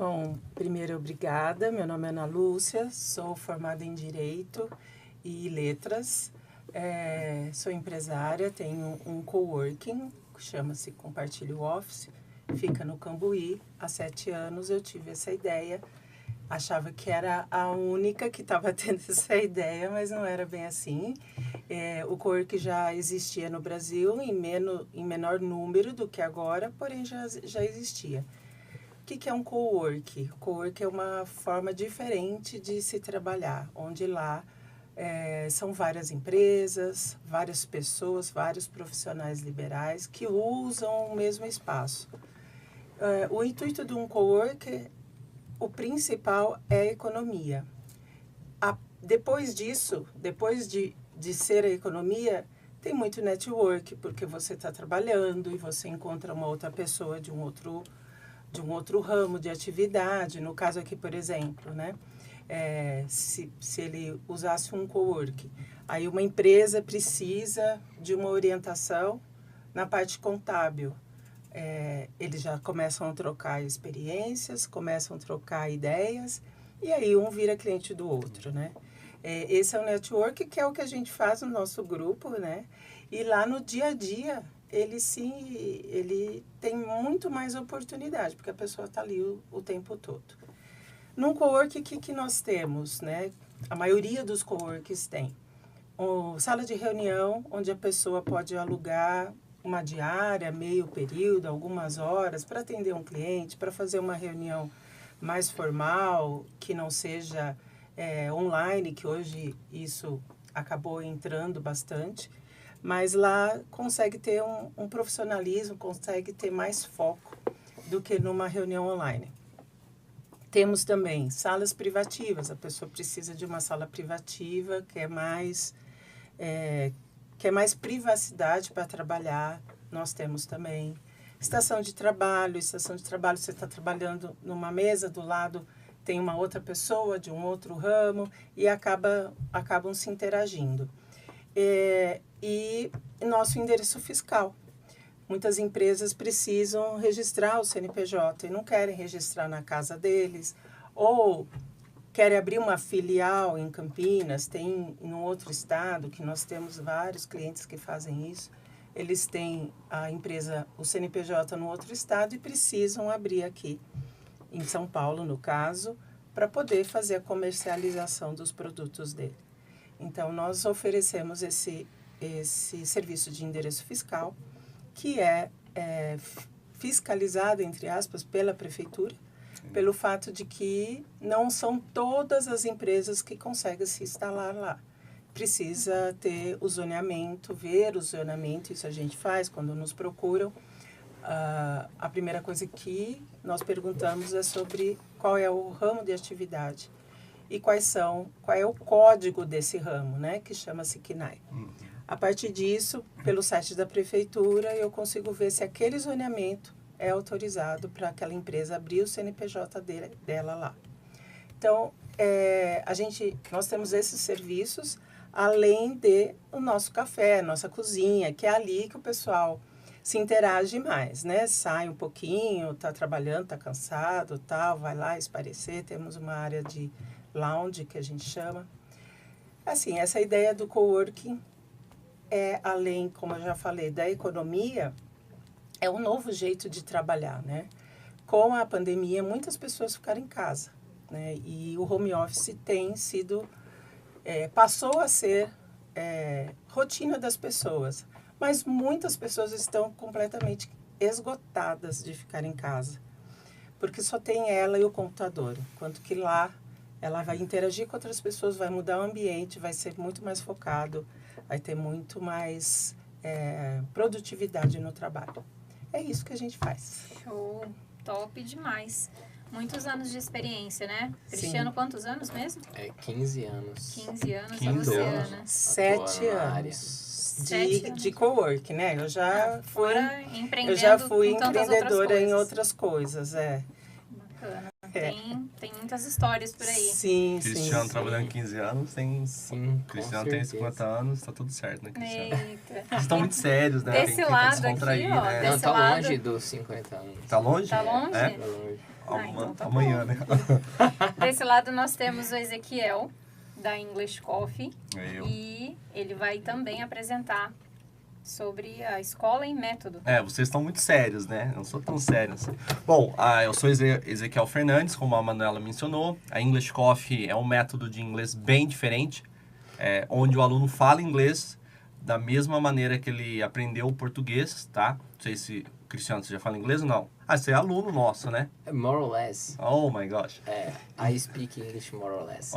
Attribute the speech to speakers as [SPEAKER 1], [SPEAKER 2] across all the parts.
[SPEAKER 1] Bom, primeiro, obrigada. Meu nome é Ana Lúcia, sou formada em Direito e Letras. Sou empresária, tenho um coworking, chama-se Compartilho Office, fica no Cambuí. Há 7 anos eu tive essa ideia. Achava que era a única que estava tendo essa ideia, mas não era bem assim. O coworking já existia no Brasil, em menor número do que agora, porém já existia. O que é um coworking? O coworking é uma forma diferente de se trabalhar, onde lá são várias empresas, várias pessoas, vários profissionais liberais que usam o mesmo espaço. O intuito de um coworking, o principal é a economia. Depois disso, depois de ser a economia, tem muito network, porque você está trabalhando e você encontra uma outra pessoa de um outro ramo de atividade. No caso aqui, por exemplo, né? Se ele usasse um coworking, aí uma empresa precisa de uma orientação na parte contábil. Eles já começam a trocar experiências, começam a trocar ideias, e aí um vira cliente do outro, né? Esse é o network, que é o que a gente faz no nosso grupo, né? E lá no dia a dia, ele tem muito mais oportunidade, porque a pessoa está ali o tempo todo. Num coworking, o que nós temos, né? A maioria dos coworkings tem sala de reunião, onde a pessoa pode alugar uma diária, meio período, algumas horas, para atender um cliente, para fazer uma reunião mais formal, que não seja online, que hoje isso acabou entrando bastante. Mas lá consegue ter um profissionalismo, consegue ter mais foco do que numa reunião online. Temos também salas privativas. A pessoa precisa de uma sala privativa, que é mais privacidade para trabalhar. Nós temos também estação de trabalho. Estação de trabalho, você está trabalhando numa mesa, do lado tem uma outra pessoa de um outro ramo e acabam se interagindo. E nosso endereço fiscal. Muitas empresas precisam registrar o CNPJ e não querem registrar na casa deles, ou querem abrir uma filial em Campinas, tem em um outro estado, que nós temos vários clientes que fazem isso. Eles têm a empresa, o CNPJ no outro estado e precisam abrir aqui, em São Paulo, no caso, para poder fazer a comercialização dos produtos dele. Então, nós oferecemos esse serviço de endereço fiscal, que é fiscalizado, entre aspas, pela prefeitura, pelo fato de que não são todas as empresas que conseguem se instalar lá. Precisa ter o zoneamento, ver o zoneamento, isso a gente faz quando nos procuram. A primeira coisa que nós perguntamos é sobre qual é o ramo de atividade e qual é o código desse ramo, né, que chama-se CNAE. A partir disso, pelo site da prefeitura, eu consigo ver se aquele zoneamento é autorizado para aquela empresa abrir o CNPJ dela lá. Então, nós temos esses serviços, além do nosso café, nossa cozinha, que é ali que o pessoal se interage mais, né? Sai um pouquinho, está trabalhando, está cansado, tal, vai lá espairecer. Temos uma área de lounge, que a gente chama. Assim, essa ideia do coworking além, como eu já falei, da economia, é um novo jeito de trabalhar, né? Com a pandemia, muitas pessoas ficaram em casa, né? E o home office passou a ser rotina das pessoas. Mas muitas pessoas estão completamente esgotadas de ficar em casa, porque só tem ela e o computador, enquanto que lá ela vai interagir com outras pessoas, vai mudar o ambiente, vai ser muito mais focado, vai ter muito mais produtividade no trabalho. É isso que a gente faz.
[SPEAKER 2] Show! Top demais. Muitos anos de experiência, né?
[SPEAKER 1] Sim.
[SPEAKER 2] Cristiano, quantos anos mesmo?
[SPEAKER 3] 15 anos.
[SPEAKER 2] 15 anos,
[SPEAKER 3] 15
[SPEAKER 2] a Luciana.
[SPEAKER 3] anos.
[SPEAKER 1] 7 anos de coworking, né? Eu já fui empreendedora em outras coisas,
[SPEAKER 2] Bacana. Tem muitas histórias por aí.
[SPEAKER 1] Sim,
[SPEAKER 4] Cristiano
[SPEAKER 1] sim.
[SPEAKER 4] trabalhando 15 anos, Cristiano tem 50 anos, tá tudo certo, né, Cristiano?
[SPEAKER 2] Eita.
[SPEAKER 4] Vocês estão muito sérios, né?
[SPEAKER 2] Desse lado aqui, ó,
[SPEAKER 4] né?
[SPEAKER 2] desse
[SPEAKER 3] Não, tá
[SPEAKER 2] lado.
[SPEAKER 3] longe dos 50 anos.
[SPEAKER 4] Tá longe?
[SPEAKER 2] Tá longe?
[SPEAKER 4] É?
[SPEAKER 3] Tá longe.
[SPEAKER 2] Então tá
[SPEAKER 4] amanhã,
[SPEAKER 2] bom.
[SPEAKER 4] né?
[SPEAKER 2] Desse lado nós temos o Ezequiel, da English Coffee.
[SPEAKER 4] Eu.
[SPEAKER 2] E ele vai também apresentar sobre a escola e método.
[SPEAKER 4] Vocês estão muito sérios, né? Eu não sou tão sério assim. Bom, eu sou Ezequiel Fernandes, como a Manuela mencionou. A English Coffee é um método de inglês bem diferente, onde o aluno fala inglês da mesma maneira que ele aprendeu o português, tá? Não sei se, Cristiano, você já fala inglês ou não? Você é aluno nosso, né?
[SPEAKER 3] More or less.
[SPEAKER 4] Oh, my gosh.
[SPEAKER 3] I speak English more or less.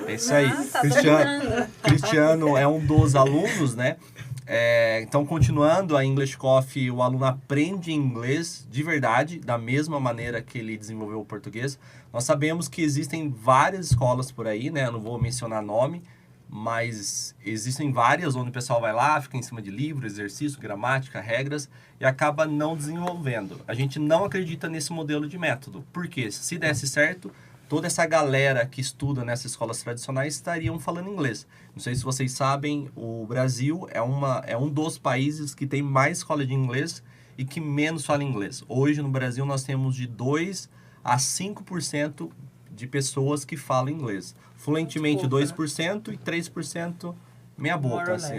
[SPEAKER 4] É isso aí.
[SPEAKER 2] Tá
[SPEAKER 4] Cristiano é um dos alunos, né? Então, continuando a English Coffee, o aluno aprende inglês de verdade, da mesma maneira que ele desenvolveu o português. Nós sabemos que existem várias escolas por aí, né? Eu não vou mencionar nome, mas existem várias onde o pessoal vai lá, fica em cima de livro, exercício, gramática, regras e acaba não desenvolvendo. A gente não acredita nesse modelo de método, porque se desse certo, toda essa galera que estuda nessas escolas tradicionais estariam falando inglês. Não sei se vocês sabem, o Brasil é um dos países que tem mais escola de inglês e que menos fala inglês. Hoje no Brasil nós temos de 2 a 5% de pessoas que falam inglês. Fluentemente 2% e 3% meia boca, assim.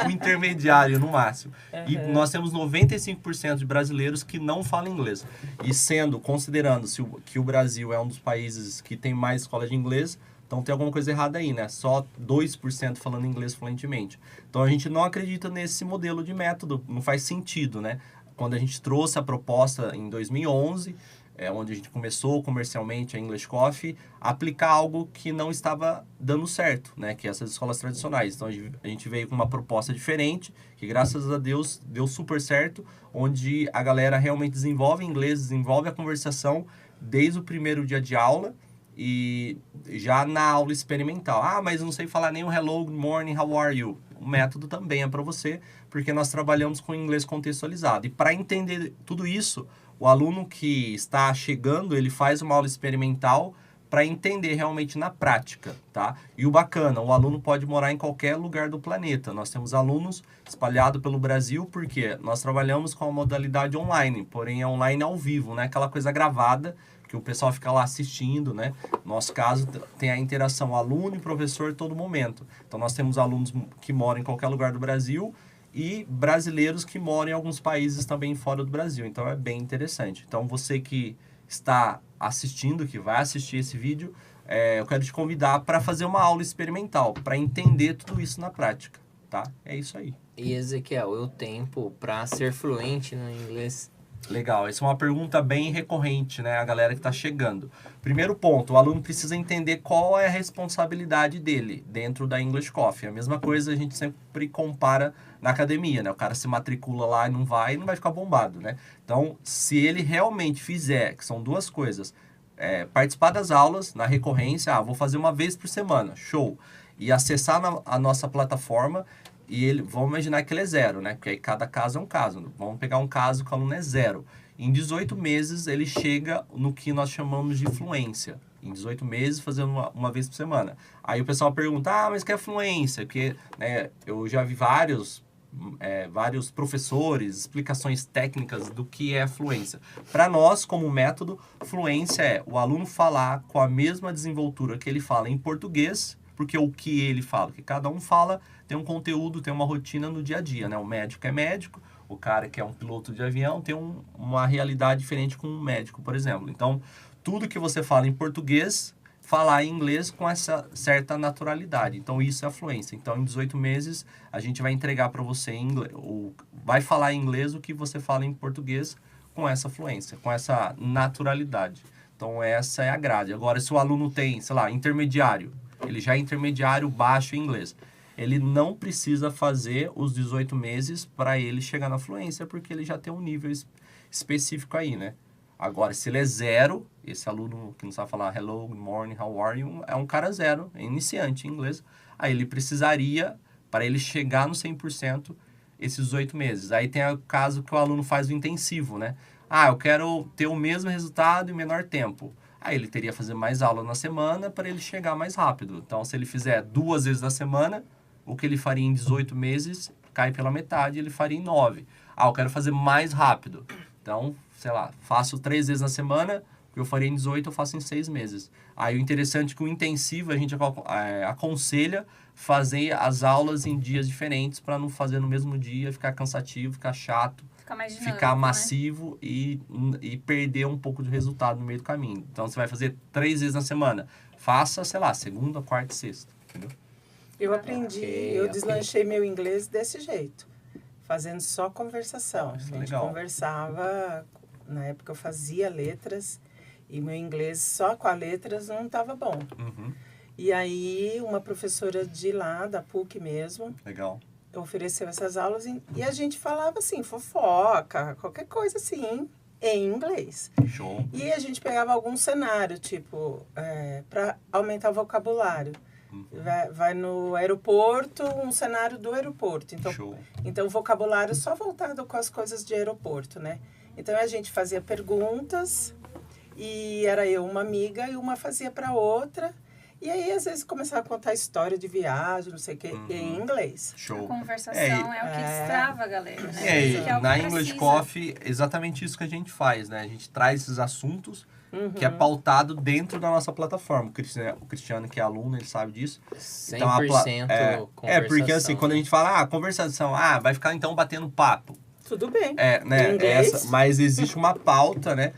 [SPEAKER 4] O intermediário no máximo. E nós temos 95% de brasileiros que não falam inglês. E considerando que o Brasil é um dos países que tem mais escola de inglês, então tem alguma coisa errada aí, né? Só 2% falando inglês fluentemente. Então a gente não acredita nesse modelo de método, não faz sentido, né? Quando a gente trouxe a proposta em 2011, onde a gente começou comercialmente a English Coffee, aplicar algo que não estava dando certo, né? Que é essas escolas tradicionais. Então a gente veio com uma proposta diferente, que graças a Deus deu super certo, onde a galera realmente desenvolve inglês, desenvolve a conversação desde o primeiro dia de aula e já na aula experimental. Mas eu não sei falar nem o hello, good morning, how are you? O método também é para você, porque nós trabalhamos com inglês contextualizado. E para entender tudo isso, o aluno que está chegando, ele faz uma aula experimental para entender realmente na prática, tá? E o bacana, o aluno pode morar em qualquer lugar do planeta. Nós temos alunos espalhados pelo Brasil, porque nós trabalhamos com a modalidade online, porém é online ao vivo, né? Aquela coisa gravada, que o pessoal fica lá assistindo, né? No nosso caso, tem a interação aluno e professor todo momento. Então, nós temos alunos que moram em qualquer lugar do Brasil e brasileiros que moram em alguns países também fora do Brasil. Então, é bem interessante. Então, você que está assistindo, que vai assistir esse vídeo, eu quero te convidar para fazer uma aula experimental, para entender tudo isso na prática, tá? É isso aí.
[SPEAKER 3] E, Ezequiel, o tempo para ser fluente no inglês?
[SPEAKER 4] Legal, essa é uma pergunta bem recorrente, né? A galera que está chegando. Primeiro ponto, o aluno precisa entender qual é a responsabilidade dele dentro da English Coffee. A mesma coisa a gente sempre compara na academia, né? O cara se matricula lá e não vai ficar bombado, né? Então, se ele realmente fizer, que são duas coisas, participar das aulas na recorrência, vou fazer uma vez por semana, show. E acessar a nossa plataforma. E vamos imaginar que ele é 0, né? Porque aí cada caso é um caso. Vamos pegar um caso que o aluno é 0. Em 18 meses, ele chega no que nós chamamos de fluência. Em 18 meses, fazendo uma vez por semana. Aí o pessoal pergunta, mas que é fluência? Porque eu já vi vários professores, explicações técnicas do que é fluência. Para nós, como método, fluência é o aluno falar com a mesma desenvoltura que ele fala em português, porque o que ele fala, que cada um fala, tem um conteúdo, tem uma rotina no dia a dia, né? O médico é médico, o cara que é um piloto de avião tem uma realidade diferente com um médico, por exemplo. Então, tudo que você fala em português, falar em inglês com essa certa naturalidade. Então, isso é a fluência. Então, em 18 meses, a gente vai entregar para você em inglês, ou vai falar em inglês o que você fala em português com essa fluência, com essa naturalidade. Então, essa é a grade. Agora, se o aluno tem, sei lá, intermediário, ele já é intermediário baixo em inglês, ele não precisa fazer os 18 meses para ele chegar na fluência, porque ele já tem um nível específico aí, né? Agora, se ele é 0, esse aluno que não sabe falar hello, good morning, how are you, é um cara 0, é iniciante em inglês. Aí ele precisaria, para ele chegar no 100%, esses 18 meses. Aí tem o caso que o aluno faz o intensivo, né? Eu quero ter o mesmo resultado em menor tempo. Aí ele teria que fazer mais aula na semana para ele chegar mais rápido. Então, se ele fizer 2 vezes na semana, o que ele faria em 18 meses cai pela metade, ele faria em 9. Eu quero fazer mais rápido. Então, sei lá, faço 3 vezes na semana, o que eu faria em 18 eu faço em 6 meses. Aí o interessante é que o intensivo a gente aconselha fazer as aulas em dias diferentes para não fazer no mesmo dia, ficar cansativo, ficar chato,
[SPEAKER 2] Fica mais dinâmico,
[SPEAKER 4] ficar
[SPEAKER 2] né?
[SPEAKER 4] massivo e perder um pouco de resultado no meio do caminho. Então você vai fazer 3 vezes na semana. Faça, sei lá, segunda, quarta e sexta. Entendeu?
[SPEAKER 1] Eu aprendi,
[SPEAKER 3] Ok,
[SPEAKER 1] eu
[SPEAKER 3] ok.
[SPEAKER 1] deslanchei meu inglês desse jeito, fazendo só conversação.
[SPEAKER 4] Isso
[SPEAKER 1] A
[SPEAKER 4] é
[SPEAKER 1] gente
[SPEAKER 4] legal.
[SPEAKER 1] conversava, na época eu fazia letras, e meu inglês só com as letras não estava bom.
[SPEAKER 4] Uhum,
[SPEAKER 1] E aí, uma professora de lá, da PUC mesmo,
[SPEAKER 4] legal.
[SPEAKER 1] ofereceu essas aulas e a gente falava assim, fofoca, qualquer coisa assim, em inglês.
[SPEAKER 4] Show.
[SPEAKER 1] E a gente pegava algum cenário, tipo, para aumentar o vocabulário.
[SPEAKER 4] Uhum.
[SPEAKER 1] Vai no aeroporto, um cenário do aeroporto.
[SPEAKER 4] Show.
[SPEAKER 1] Então, vocabulário só voltado com as coisas de aeroporto, né? Então, a gente fazia perguntas e era eu, uma amiga, e uma fazia para outra. E aí, às vezes, começava a contar história de viagem, não sei o quê, em inglês.
[SPEAKER 2] A
[SPEAKER 4] Show.
[SPEAKER 2] conversação
[SPEAKER 4] É,
[SPEAKER 2] é o que destrava a galera, né?
[SPEAKER 4] E aí,
[SPEAKER 2] Que é o que
[SPEAKER 4] na
[SPEAKER 2] precisa.
[SPEAKER 4] English Coffee, exatamente isso que a gente faz, né? A gente traz esses assuntos que é pautado dentro da nossa plataforma. O Cristiano, que é aluno, ele sabe disso.
[SPEAKER 3] 100%
[SPEAKER 4] Então, porque assim, quando a gente fala, conversação, vai ficar então batendo papo.
[SPEAKER 1] Tudo bem.
[SPEAKER 4] Né?
[SPEAKER 1] Em inglês.
[SPEAKER 4] Mas existe uma pauta, né?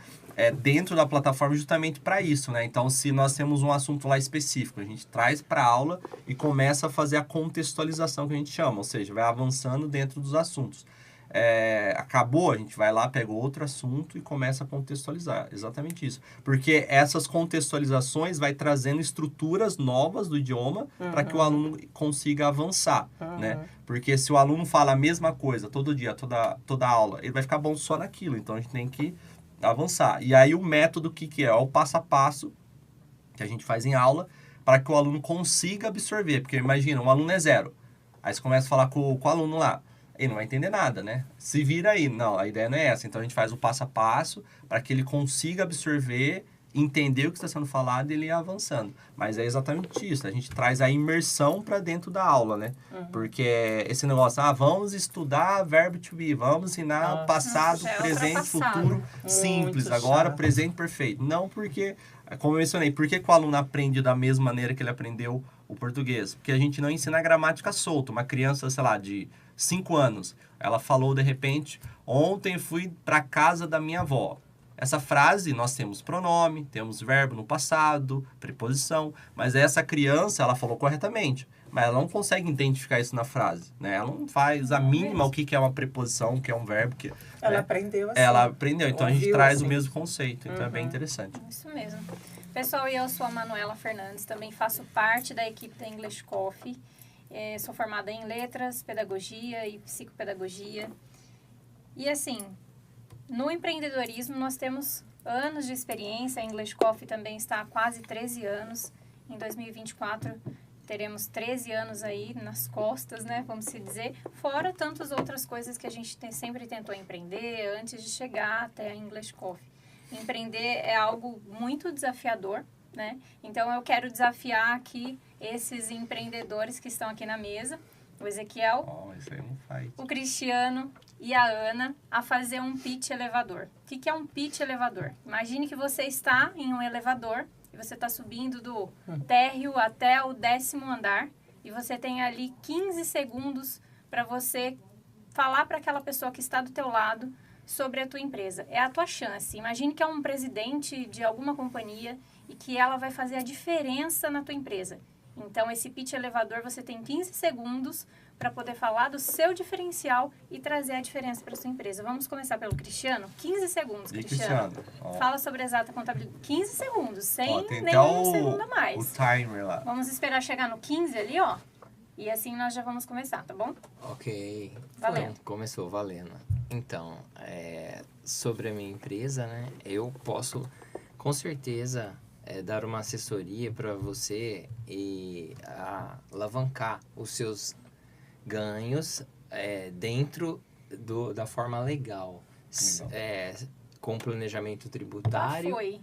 [SPEAKER 4] Dentro da plataforma justamente para isso, né? Então, se nós temos um assunto lá específico, a gente traz para a aula e começa a fazer a contextualização que a gente chama, ou seja, vai avançando dentro dos assuntos. Acabou, a gente vai lá, pega outro assunto e começa a contextualizar. Exatamente isso. Porque essas contextualizações vai trazendo estruturas novas do idioma para que o aluno consiga avançar, né? Porque se o aluno fala a mesma coisa todo dia, toda aula, ele vai ficar bom só naquilo. Então, a gente tem que avançar. E aí, o método, que é? É o passo a passo que a gente faz em aula para que o aluno consiga absorver. Porque, imagina, um aluno é 0. Aí você começa a falar com o aluno lá. Ele não vai entender nada, né? Se vira aí. Não, a ideia não é essa. Então, a gente faz o passo a passo para que ele consiga absorver, entender o que está sendo falado e ele ir avançando. Mas é exatamente isso. A gente traz a imersão para dentro da aula, né? Porque esse negócio, vamos estudar verbo to be, vamos ensinar passado,
[SPEAKER 2] Nossa, já é
[SPEAKER 4] presente,
[SPEAKER 2] ultrapassado.
[SPEAKER 4] futuro simples.
[SPEAKER 1] Muito
[SPEAKER 4] Agora,
[SPEAKER 1] chato.
[SPEAKER 4] presente perfeito. Não porque, como eu mencionei, por que o aluno aprende da mesma maneira que ele aprendeu o português? Porque a gente não ensina a gramática solta. Uma criança, sei lá, de 5 anos, ela falou de repente, ontem fui para casa da minha avó. Essa frase, nós temos pronome, temos verbo no passado, preposição, mas essa criança, ela falou corretamente, mas ela não consegue identificar isso na frase, né? Ela não faz a mínima o que é uma preposição, o que é um verbo.
[SPEAKER 1] Ela
[SPEAKER 4] né?
[SPEAKER 1] aprendeu assim.
[SPEAKER 4] Ela aprendeu, então a gente
[SPEAKER 1] Ouviu
[SPEAKER 4] traz
[SPEAKER 1] assim.
[SPEAKER 4] o mesmo conceito, então é bem interessante.
[SPEAKER 2] Isso mesmo. Pessoal, eu sou a Manuela Fernandes, também faço parte da equipe da English Coffee. Sou formada em letras, pedagogia e psicopedagogia. E assim, no empreendedorismo nós temos anos de experiência. A English Coffee também está há quase 13 anos. Em 2024 teremos 13 anos aí nas costas, né? Vamos se dizer. Fora tantas outras coisas que a gente sempre tentou empreender antes de chegar até a English Coffee. Empreender é algo muito desafiador, né? Então, eu quero desafiar aqui esses empreendedores que estão aqui na mesa, o Ezequiel,
[SPEAKER 4] Isso aí não faz.
[SPEAKER 2] o Cristiano e a Ana, a fazer um pitch elevador. O que é um pitch elevador? Imagine que você está em um elevador e você está subindo do térreo até o 10º andar e você tem ali 15 segundos para você falar para aquela pessoa que está do teu lado sobre a tua empresa. É a tua chance. Imagine que é um presidente de alguma companhia e que ela vai fazer a diferença na tua empresa. Então, esse pitch elevador, você tem 15 segundos para poder falar do seu diferencial e trazer a diferença para sua empresa. Vamos começar pelo Cristiano? 15 segundos,
[SPEAKER 4] E
[SPEAKER 2] Cristiano.
[SPEAKER 4] Cristiano?
[SPEAKER 2] Fala sobre a exata contabilidade. 15 segundos, sem
[SPEAKER 4] Tem
[SPEAKER 2] nenhum
[SPEAKER 4] até
[SPEAKER 2] segundo a mais.
[SPEAKER 4] o timer lá.
[SPEAKER 2] Vamos esperar chegar no 15 ali, ó. E assim nós já vamos começar, tá bom?
[SPEAKER 3] Ok.
[SPEAKER 2] Valendo.
[SPEAKER 3] Pronto, começou valendo. Então, sobre a minha empresa, né? Eu posso, com certeza, dar uma assessoria para você e alavancar os seus ganhos dentro da forma legal. Com planejamento tributário.
[SPEAKER 2] Foi.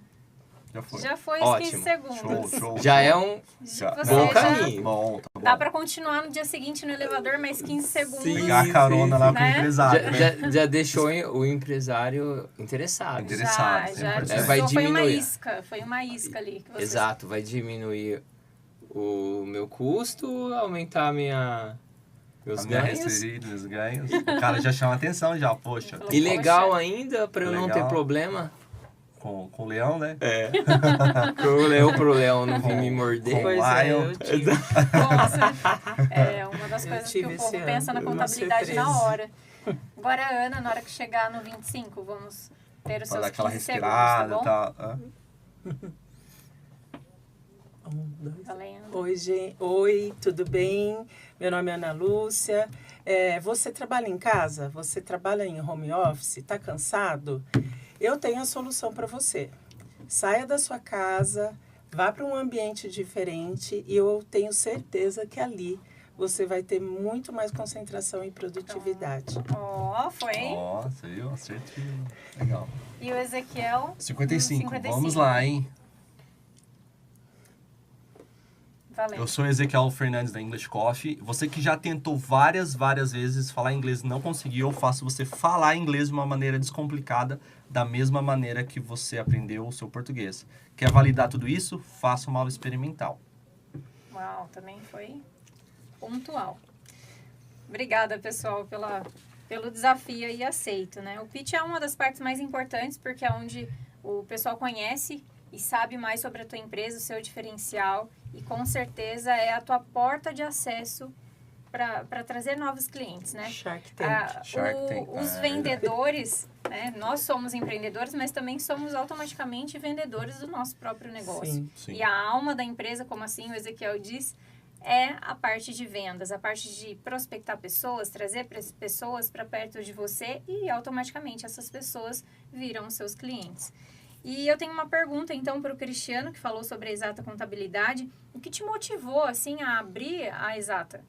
[SPEAKER 4] Já foi.
[SPEAKER 2] Já foi os
[SPEAKER 3] Ótimo.
[SPEAKER 2] 15 segundos.
[SPEAKER 4] Show.
[SPEAKER 3] Já é um
[SPEAKER 4] Já.
[SPEAKER 2] Você
[SPEAKER 3] bom
[SPEAKER 2] já-
[SPEAKER 3] caminho.
[SPEAKER 4] Bom, tá bom.
[SPEAKER 2] Dá pra continuar no dia seguinte no elevador, mais 15 segundos.
[SPEAKER 3] Sim.
[SPEAKER 4] Pegar a carona lá com o
[SPEAKER 2] né?
[SPEAKER 4] empresário, né?
[SPEAKER 3] Já deixou o empresário interessado.
[SPEAKER 4] Interessado,
[SPEAKER 2] Já,
[SPEAKER 4] sempre
[SPEAKER 2] já.
[SPEAKER 4] interessado.
[SPEAKER 3] Vai
[SPEAKER 2] Foi uma
[SPEAKER 3] diminuir.
[SPEAKER 2] isca. Foi uma isca ali. Que você...
[SPEAKER 3] Exato, vai diminuir o meu custo, aumentar meus
[SPEAKER 4] A minha
[SPEAKER 3] ganhos.
[SPEAKER 4] receita, meus ganhos. O cara já chama atenção, já, poxa.
[SPEAKER 2] Falou,
[SPEAKER 3] E legal
[SPEAKER 2] Poxa.
[SPEAKER 3] ainda, pra eu não ter
[SPEAKER 4] Legal.
[SPEAKER 3] problema.
[SPEAKER 4] Com o leão, né?
[SPEAKER 3] Pro Leão não vir me morder.
[SPEAKER 4] Com-
[SPEAKER 1] Pois
[SPEAKER 4] Lion.
[SPEAKER 1] eu tive.
[SPEAKER 2] Nossa, é uma das
[SPEAKER 1] Eu
[SPEAKER 2] coisas que
[SPEAKER 1] tive
[SPEAKER 2] o povo
[SPEAKER 1] esse
[SPEAKER 2] pensa na
[SPEAKER 1] ano, uma
[SPEAKER 2] contabilidade na
[SPEAKER 1] surpresa.
[SPEAKER 2] hora. Agora, Ana, na hora que chegar no 25, vamos ter os
[SPEAKER 4] Pra
[SPEAKER 2] seus
[SPEAKER 4] dar aquela
[SPEAKER 2] 15
[SPEAKER 4] respirada
[SPEAKER 2] segundos,
[SPEAKER 4] e
[SPEAKER 2] tá bom?
[SPEAKER 4] tal. Hã?
[SPEAKER 1] 2.
[SPEAKER 2] Valendo.
[SPEAKER 1] Oi, gente. Oi, tudo bem? Meu nome é Ana Lúcia. Você trabalha em casa? Você trabalha em home office? Está cansado? Eu tenho a solução para você. Saia da sua casa, vá para um ambiente diferente e eu tenho certeza que ali você vai ter muito mais concentração e produtividade.
[SPEAKER 2] Ó, foi.
[SPEAKER 4] Nossa, viu? Acertinho. Legal.
[SPEAKER 2] E o Ezequiel?
[SPEAKER 4] 55.
[SPEAKER 2] 55.
[SPEAKER 4] Vamos lá, hein?
[SPEAKER 2] Valendo.
[SPEAKER 4] Eu sou Ezequiel Fernandes da English Coffee. Você que já tentou várias vezes falar inglês e não conseguiu, eu faço você falar inglês de uma maneira descomplicada, da mesma maneira que você aprendeu o seu português. Quer validar tudo isso? Faça uma aula experimental.
[SPEAKER 2] Uau, também foi pontual. Obrigada, pessoal, pelo desafio e aceito, né? O pitch é uma das partes mais importantes porque é onde o pessoal conhece e sabe mais sobre a tua empresa, o seu diferencial e com certeza é a tua porta de acesso para trazer novos clientes, né?
[SPEAKER 1] Shark Tank.
[SPEAKER 4] Shark Tank.
[SPEAKER 2] Os vendedores, né? Nós somos empreendedores, mas também somos automaticamente vendedores do nosso próprio negócio.
[SPEAKER 1] Sim.
[SPEAKER 4] Sim.
[SPEAKER 2] E a alma da empresa, como assim o Ezequiel diz, é a parte de vendas, a parte de prospectar pessoas, trazer pessoas para perto de você e automaticamente essas pessoas viram seus clientes. E eu tenho uma pergunta, então, para o Cristiano, que falou sobre a Exata Contabilidade. O que te motivou, assim, a abrir a Exata?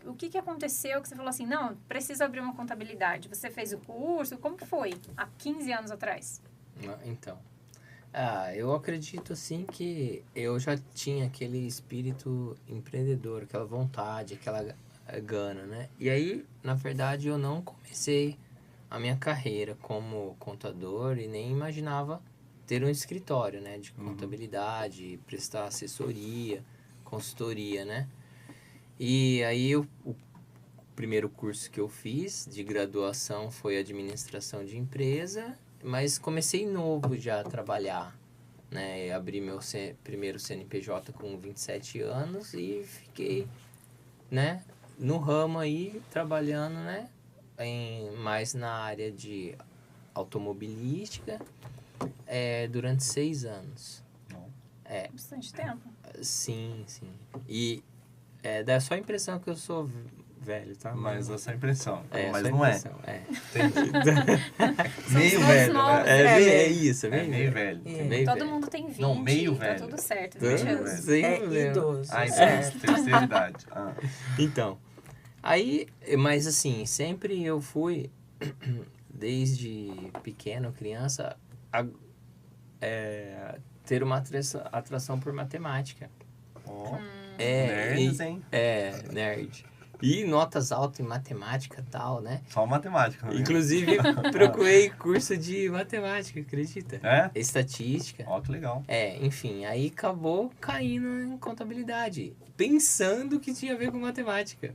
[SPEAKER 2] O que aconteceu que você falou assim, não, preciso abrir uma contabilidade? Você fez o curso? Como que foi? Há 15 anos atrás?
[SPEAKER 3] Então, eu acredito assim que eu já tinha aquele espírito empreendedor, aquela vontade, aquela gana, né? E aí, na verdade, eu não comecei a minha carreira como contador e nem imaginava ter um escritório, né? De contabilidade, prestar assessoria, consultoria, né? E aí, o primeiro curso que eu fiz de graduação foi administração de empresa, mas comecei novo já a trabalhar, né? Abri meu primeiro CNPJ com 27 anos e fiquei, né? No ramo aí, trabalhando, né? Mais na área de automobilística durante 6 anos.
[SPEAKER 2] Bastante tempo.
[SPEAKER 3] Sim. E dá só a impressão que eu sou velho, tá?
[SPEAKER 4] Mas essa é a impressão. Mas
[SPEAKER 3] só a
[SPEAKER 4] não é.
[SPEAKER 3] impressão,
[SPEAKER 4] Meio
[SPEAKER 2] todos
[SPEAKER 4] velho,
[SPEAKER 2] novos,
[SPEAKER 4] né?
[SPEAKER 3] É isso,
[SPEAKER 4] É meio velho.
[SPEAKER 3] Meio
[SPEAKER 2] Todo
[SPEAKER 3] velho.
[SPEAKER 2] mundo tem 20,
[SPEAKER 4] Não, meio
[SPEAKER 2] tá
[SPEAKER 4] velho.
[SPEAKER 2] tudo certo.
[SPEAKER 4] Meio
[SPEAKER 2] 20 anos.
[SPEAKER 4] velho.
[SPEAKER 3] Sem
[SPEAKER 1] É
[SPEAKER 3] problema.
[SPEAKER 1] idoso.
[SPEAKER 4] Ai,
[SPEAKER 1] certo.
[SPEAKER 4] terceira idade.
[SPEAKER 3] Então, aí, mas assim, sempre eu fui, desde pequeno, criança, ter uma atração por matemática.
[SPEAKER 4] Ó,
[SPEAKER 3] Nerds,
[SPEAKER 4] nerds, hein?
[SPEAKER 3] Nerd. E notas altas em matemática e tal, né?
[SPEAKER 4] Só matemática, né?
[SPEAKER 3] Inclusive, procurei curso de matemática, acredita?
[SPEAKER 4] É?
[SPEAKER 3] Estatística.
[SPEAKER 4] Ó, que legal.
[SPEAKER 3] Enfim, aí acabou caindo em contabilidade, pensando que tinha a ver com matemática.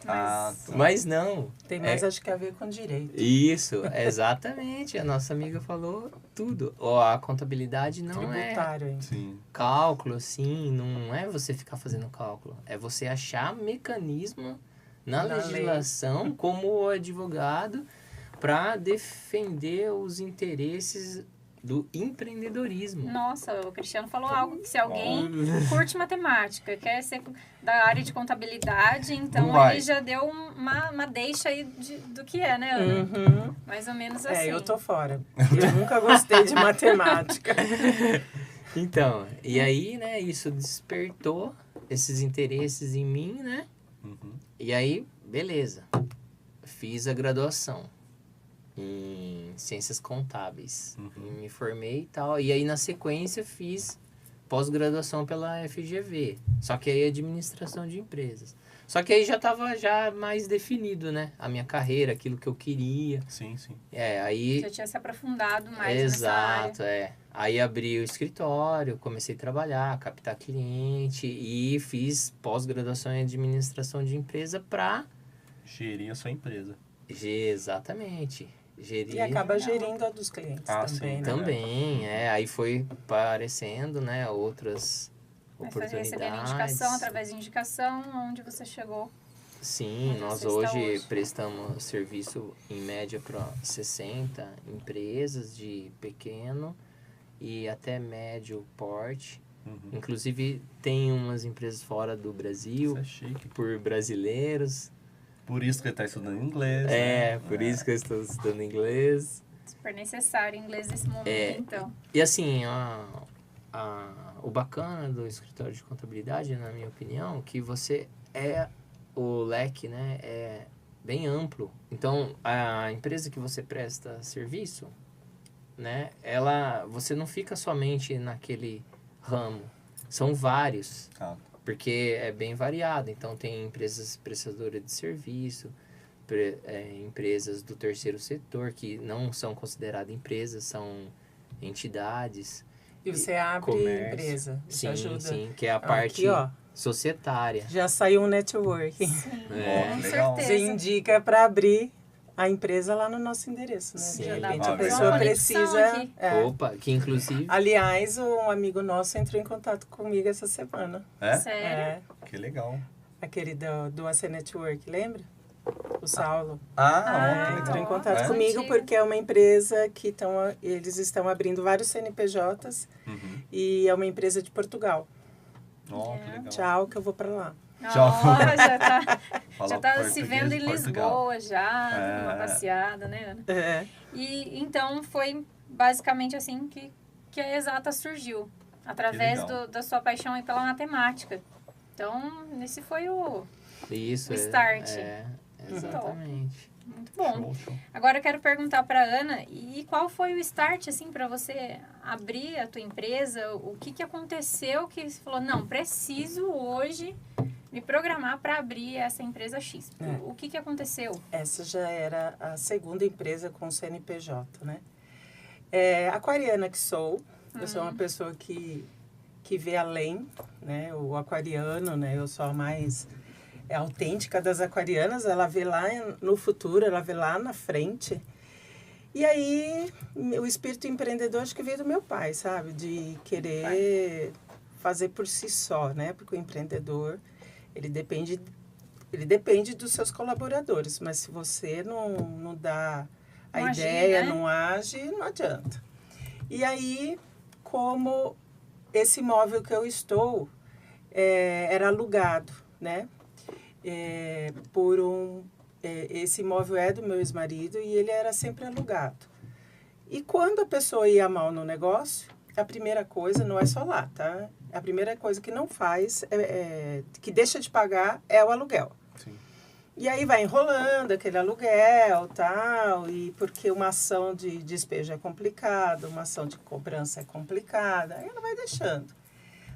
[SPEAKER 4] Tá.
[SPEAKER 3] Mas não.
[SPEAKER 1] Tem mais, acho que, a ver com direito.
[SPEAKER 3] Isso, exatamente. A nossa amiga falou tudo. A contabilidade não é
[SPEAKER 1] Tributário, hein?
[SPEAKER 4] Sim.
[SPEAKER 3] cálculo, assim, não é você ficar fazendo cálculo. É você achar mecanismo na
[SPEAKER 1] Na
[SPEAKER 3] legislação, como o advogado, para defender os interesses do empreendedorismo.
[SPEAKER 2] Nossa, o Cristiano falou algo que se alguém curte matemática, quer ser da área de contabilidade, então
[SPEAKER 4] Não vai.
[SPEAKER 2] ele já deu uma deixa aí do que é, né, Ana?
[SPEAKER 1] Uhum.
[SPEAKER 2] Mais ou menos assim.
[SPEAKER 1] Eu tô fora. Eu nunca gostei de matemática.
[SPEAKER 3] Então, e aí, né, isso despertou esses interesses em mim, né?
[SPEAKER 4] Uhum.
[SPEAKER 3] E aí, beleza. Fiz a graduação. em ciências contábeis.
[SPEAKER 4] Uhum.
[SPEAKER 3] E me formei e tal. E aí, na sequência, fiz pós-graduação pela FGV. Só que aí, administração de empresas. Só que aí já estava já mais definido, né? A minha carreira, aquilo que eu queria.
[SPEAKER 4] Sim, sim.
[SPEAKER 3] Aí...
[SPEAKER 2] Já tinha se aprofundado mais nessa área.
[SPEAKER 3] Exato, Aí abri o escritório, comecei a trabalhar, captar cliente e fiz pós-graduação em administração de empresa para...
[SPEAKER 4] Gerir a sua empresa.
[SPEAKER 3] Exatamente. Gerir...
[SPEAKER 1] E acaba gerindo a dos clientes
[SPEAKER 4] Ah,
[SPEAKER 1] também,
[SPEAKER 4] sim.
[SPEAKER 1] né?
[SPEAKER 3] Também, Aí foi aparecendo, né, outras
[SPEAKER 2] Aí foi
[SPEAKER 3] oportunidades.
[SPEAKER 2] recebendo indicação, através de indicação, onde você chegou.
[SPEAKER 3] Sim,
[SPEAKER 2] Onde
[SPEAKER 3] nós
[SPEAKER 2] você está
[SPEAKER 3] hoje
[SPEAKER 2] hoje?
[SPEAKER 3] prestamos serviço em média para 60 empresas de pequeno e até médio porte.
[SPEAKER 4] Uhum.
[SPEAKER 3] Inclusive tem umas empresas fora do Brasil,
[SPEAKER 4] Isso é chique.
[SPEAKER 3] por brasileiros.
[SPEAKER 4] Por isso que ele tá estudando inglês, né?
[SPEAKER 3] Por isso que eu estou estudando inglês.
[SPEAKER 2] Super necessário inglês nesse momento, então.
[SPEAKER 3] E assim, o bacana do escritório de contabilidade, na minha opinião, que você o leque, né, é bem amplo. Então, a empresa que você presta serviço, né, você não fica somente naquele ramo. São vários,
[SPEAKER 4] Ah,
[SPEAKER 3] porque é bem variado. Então, tem empresas prestadoras de serviço, empresas do terceiro setor, que não são consideradas empresas, são entidades.
[SPEAKER 1] E você abre
[SPEAKER 3] Comércio.
[SPEAKER 1] empresa. Você ajuda.
[SPEAKER 3] Sim, que é a
[SPEAKER 1] Aqui,
[SPEAKER 3] parte
[SPEAKER 1] ó.
[SPEAKER 3] societária.
[SPEAKER 1] Já saiu um networking.
[SPEAKER 2] Sim,
[SPEAKER 3] É.
[SPEAKER 2] com
[SPEAKER 4] Legal.
[SPEAKER 1] Você
[SPEAKER 2] certeza.
[SPEAKER 1] indica para abrir a empresa lá no nosso endereço, né?
[SPEAKER 3] Sim.
[SPEAKER 1] De
[SPEAKER 3] Já dá
[SPEAKER 1] repente
[SPEAKER 4] pra
[SPEAKER 1] a
[SPEAKER 4] fazer
[SPEAKER 1] pessoa
[SPEAKER 4] uma
[SPEAKER 2] conexão
[SPEAKER 1] precisa...
[SPEAKER 2] aqui.
[SPEAKER 3] Opa, que inclusive...
[SPEAKER 1] Aliás, um amigo nosso entrou em contato comigo essa semana.
[SPEAKER 4] é?
[SPEAKER 2] Sério?
[SPEAKER 1] É,
[SPEAKER 4] Que legal.
[SPEAKER 1] aquele do AC Network, lembra? O Saulo.
[SPEAKER 4] Ah,
[SPEAKER 1] Entrou em
[SPEAKER 2] ó,
[SPEAKER 1] contato
[SPEAKER 4] é?
[SPEAKER 1] comigo
[SPEAKER 2] Antigo.
[SPEAKER 1] porque é uma empresa que eles estão abrindo vários CNPJs
[SPEAKER 4] Uhum.
[SPEAKER 1] e é uma empresa de Portugal.
[SPEAKER 4] Ó, que legal.
[SPEAKER 1] Tchau, que eu vou para lá.
[SPEAKER 4] Tchau.
[SPEAKER 2] Ó,
[SPEAKER 4] Fala
[SPEAKER 2] já tá se
[SPEAKER 4] português
[SPEAKER 2] vendo em
[SPEAKER 4] de Portugal.
[SPEAKER 2] Lisboa já,
[SPEAKER 4] É.
[SPEAKER 2] numa passeada, né, Ana?
[SPEAKER 1] É.
[SPEAKER 2] E então foi basicamente assim que a Exata surgiu. Através
[SPEAKER 4] legal.
[SPEAKER 2] da sua paixão aí pela matemática. Então, esse foi o
[SPEAKER 3] Isso,
[SPEAKER 2] O start.
[SPEAKER 3] Exatamente.
[SPEAKER 2] muito bom.
[SPEAKER 4] Show, show.
[SPEAKER 2] Agora eu quero perguntar para Ana, e qual foi o start assim para você abrir a tua empresa? O que aconteceu que você falou, não, preciso hoje me programar para abrir essa empresa X?
[SPEAKER 1] É.
[SPEAKER 2] O que aconteceu?
[SPEAKER 1] Essa já era a segunda empresa com CNPJ, né? Aquariana que sou, eu sou uma pessoa que vê além, né? O aquariano, né? Eu sou a mais autêntica das aquarianas, ela vê lá no futuro, ela vê lá na frente. E aí, o espírito empreendedor acho que veio do meu pai, sabe? De querer fazer por si só, né? Porque o empreendedor, ele depende dos seus colaboradores, mas se você não dá a
[SPEAKER 2] Não agir,
[SPEAKER 1] ideia,
[SPEAKER 2] né?
[SPEAKER 1] não age, não adianta. E aí, como esse imóvel que eu estou era alugado, né? Esse imóvel é do meu ex-marido e ele era sempre alugado. E quando a pessoa ia mal no negócio, a primeira coisa, não é só lá, tá? A primeira coisa que não faz, que deixa de pagar, é o aluguel.
[SPEAKER 4] Sim.
[SPEAKER 1] E aí vai enrolando aquele aluguel, tal, e porque uma ação de despejo é complicada, uma ação de cobrança é complicada, aí ela vai deixando.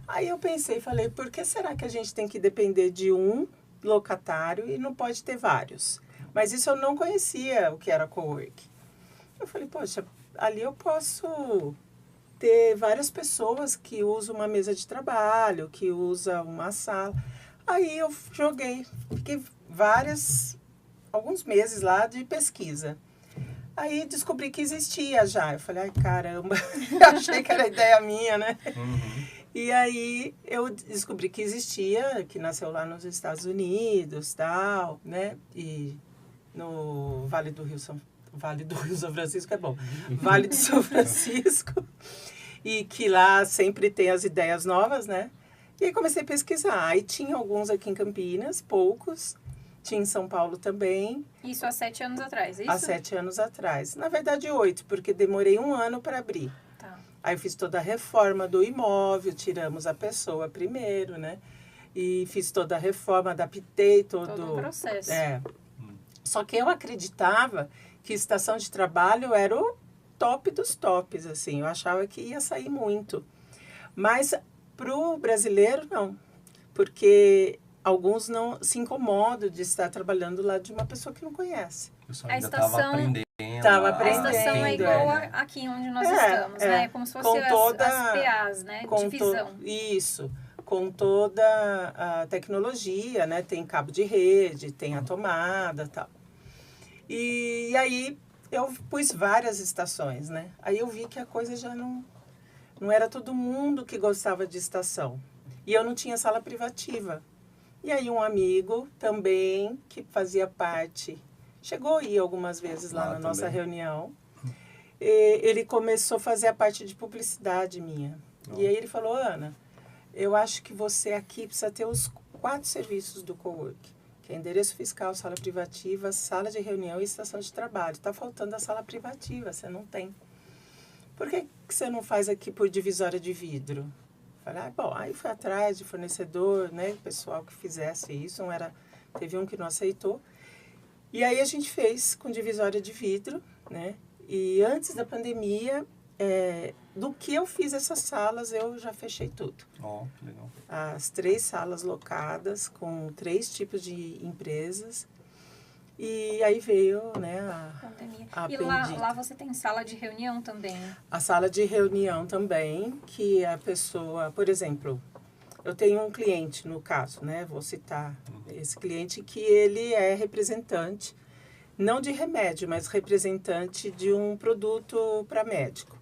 [SPEAKER 1] Aí eu falei, por que será que a gente tem que depender de um locatário e não pode ter vários? Mas isso eu não conhecia o que era coworking. Eu falei, poxa, ali eu posso ter várias pessoas que usam uma mesa de trabalho, que usam uma sala. Aí eu fiquei alguns meses lá de pesquisa. Aí descobri que existia já. Eu falei, ai caramba, eu achei que era ideia minha, né?
[SPEAKER 4] Uhum.
[SPEAKER 1] E aí eu descobri que existia, que nasceu lá nos Estados Unidos, tal, né? E no Vale do Rio São Francisco é bom. Vale do São Francisco. E que lá sempre tem as ideias novas, né? E aí comecei a pesquisar. Aí tinha alguns aqui em Campinas, poucos. Tinha em São Paulo também.
[SPEAKER 2] Isso há 7 anos atrás, é isso?
[SPEAKER 1] Há 7 anos atrás. Na verdade, 8, porque demorei 1 ano para abrir.
[SPEAKER 2] Tá.
[SPEAKER 1] Aí eu fiz toda a reforma do imóvel, tiramos a pessoa primeiro, né? E fiz toda a reforma, adaptei
[SPEAKER 2] Todo um processo.
[SPEAKER 1] Só que eu acreditava que estação de trabalho era o top dos tops, assim. Eu achava que ia sair muito. Mas pro brasileiro, não. Porque alguns não se incomodam de estar trabalhando lá de uma pessoa que não conhece.
[SPEAKER 4] O pessoal
[SPEAKER 2] A
[SPEAKER 4] ainda estava
[SPEAKER 2] estação-
[SPEAKER 4] aprendendo.
[SPEAKER 1] Tava
[SPEAKER 2] A
[SPEAKER 1] aprendendo,
[SPEAKER 2] estação é
[SPEAKER 1] Entendo,
[SPEAKER 2] igual
[SPEAKER 4] né?
[SPEAKER 2] aqui onde nós
[SPEAKER 1] É,
[SPEAKER 2] estamos,
[SPEAKER 1] é.
[SPEAKER 2] né? É como se fosse
[SPEAKER 1] Com toda-
[SPEAKER 2] as PAs, né?
[SPEAKER 1] Com
[SPEAKER 2] Divisão.
[SPEAKER 1] Isso, com toda a tecnologia, né? Tem cabo de rede, tem a tomada e tal. E aí eu pus várias estações, né? Aí eu vi que a coisa já não era todo mundo que gostava de estação. E eu não tinha sala privativa. E aí um amigo também, que fazia parte, chegou a ir algumas vezes lá na nossa
[SPEAKER 4] também.
[SPEAKER 1] reunião. E ele começou a fazer a parte de publicidade minha. E aí ele falou, Ana, eu acho que você aqui precisa ter os 4 serviços do cowork, que é endereço fiscal, sala privativa, sala de reunião e estação de trabalho. Está faltando a sala privativa, você não tem. Por que você não faz aqui por divisória de vidro? Falei, bom, aí fui atrás de fornecedor, né, pessoal que fizesse isso, teve um que não aceitou. E aí a gente fez com divisória de vidro, né? E antes da pandemia, do que eu fiz essas salas, eu já fechei tudo.
[SPEAKER 4] Ó, que legal.
[SPEAKER 1] As 3 salas locadas com 3 tipos de empresas. E aí veio, né,
[SPEAKER 2] Pandemia.
[SPEAKER 1] a
[SPEAKER 2] E
[SPEAKER 1] bendita.
[SPEAKER 2] lá você tem sala de reunião também.
[SPEAKER 1] A sala de reunião também, que a pessoa, por exemplo, eu tenho um cliente, no caso, né? Vou citar esse cliente que ele é representante, não de remédio, mas representante de um produto para médico,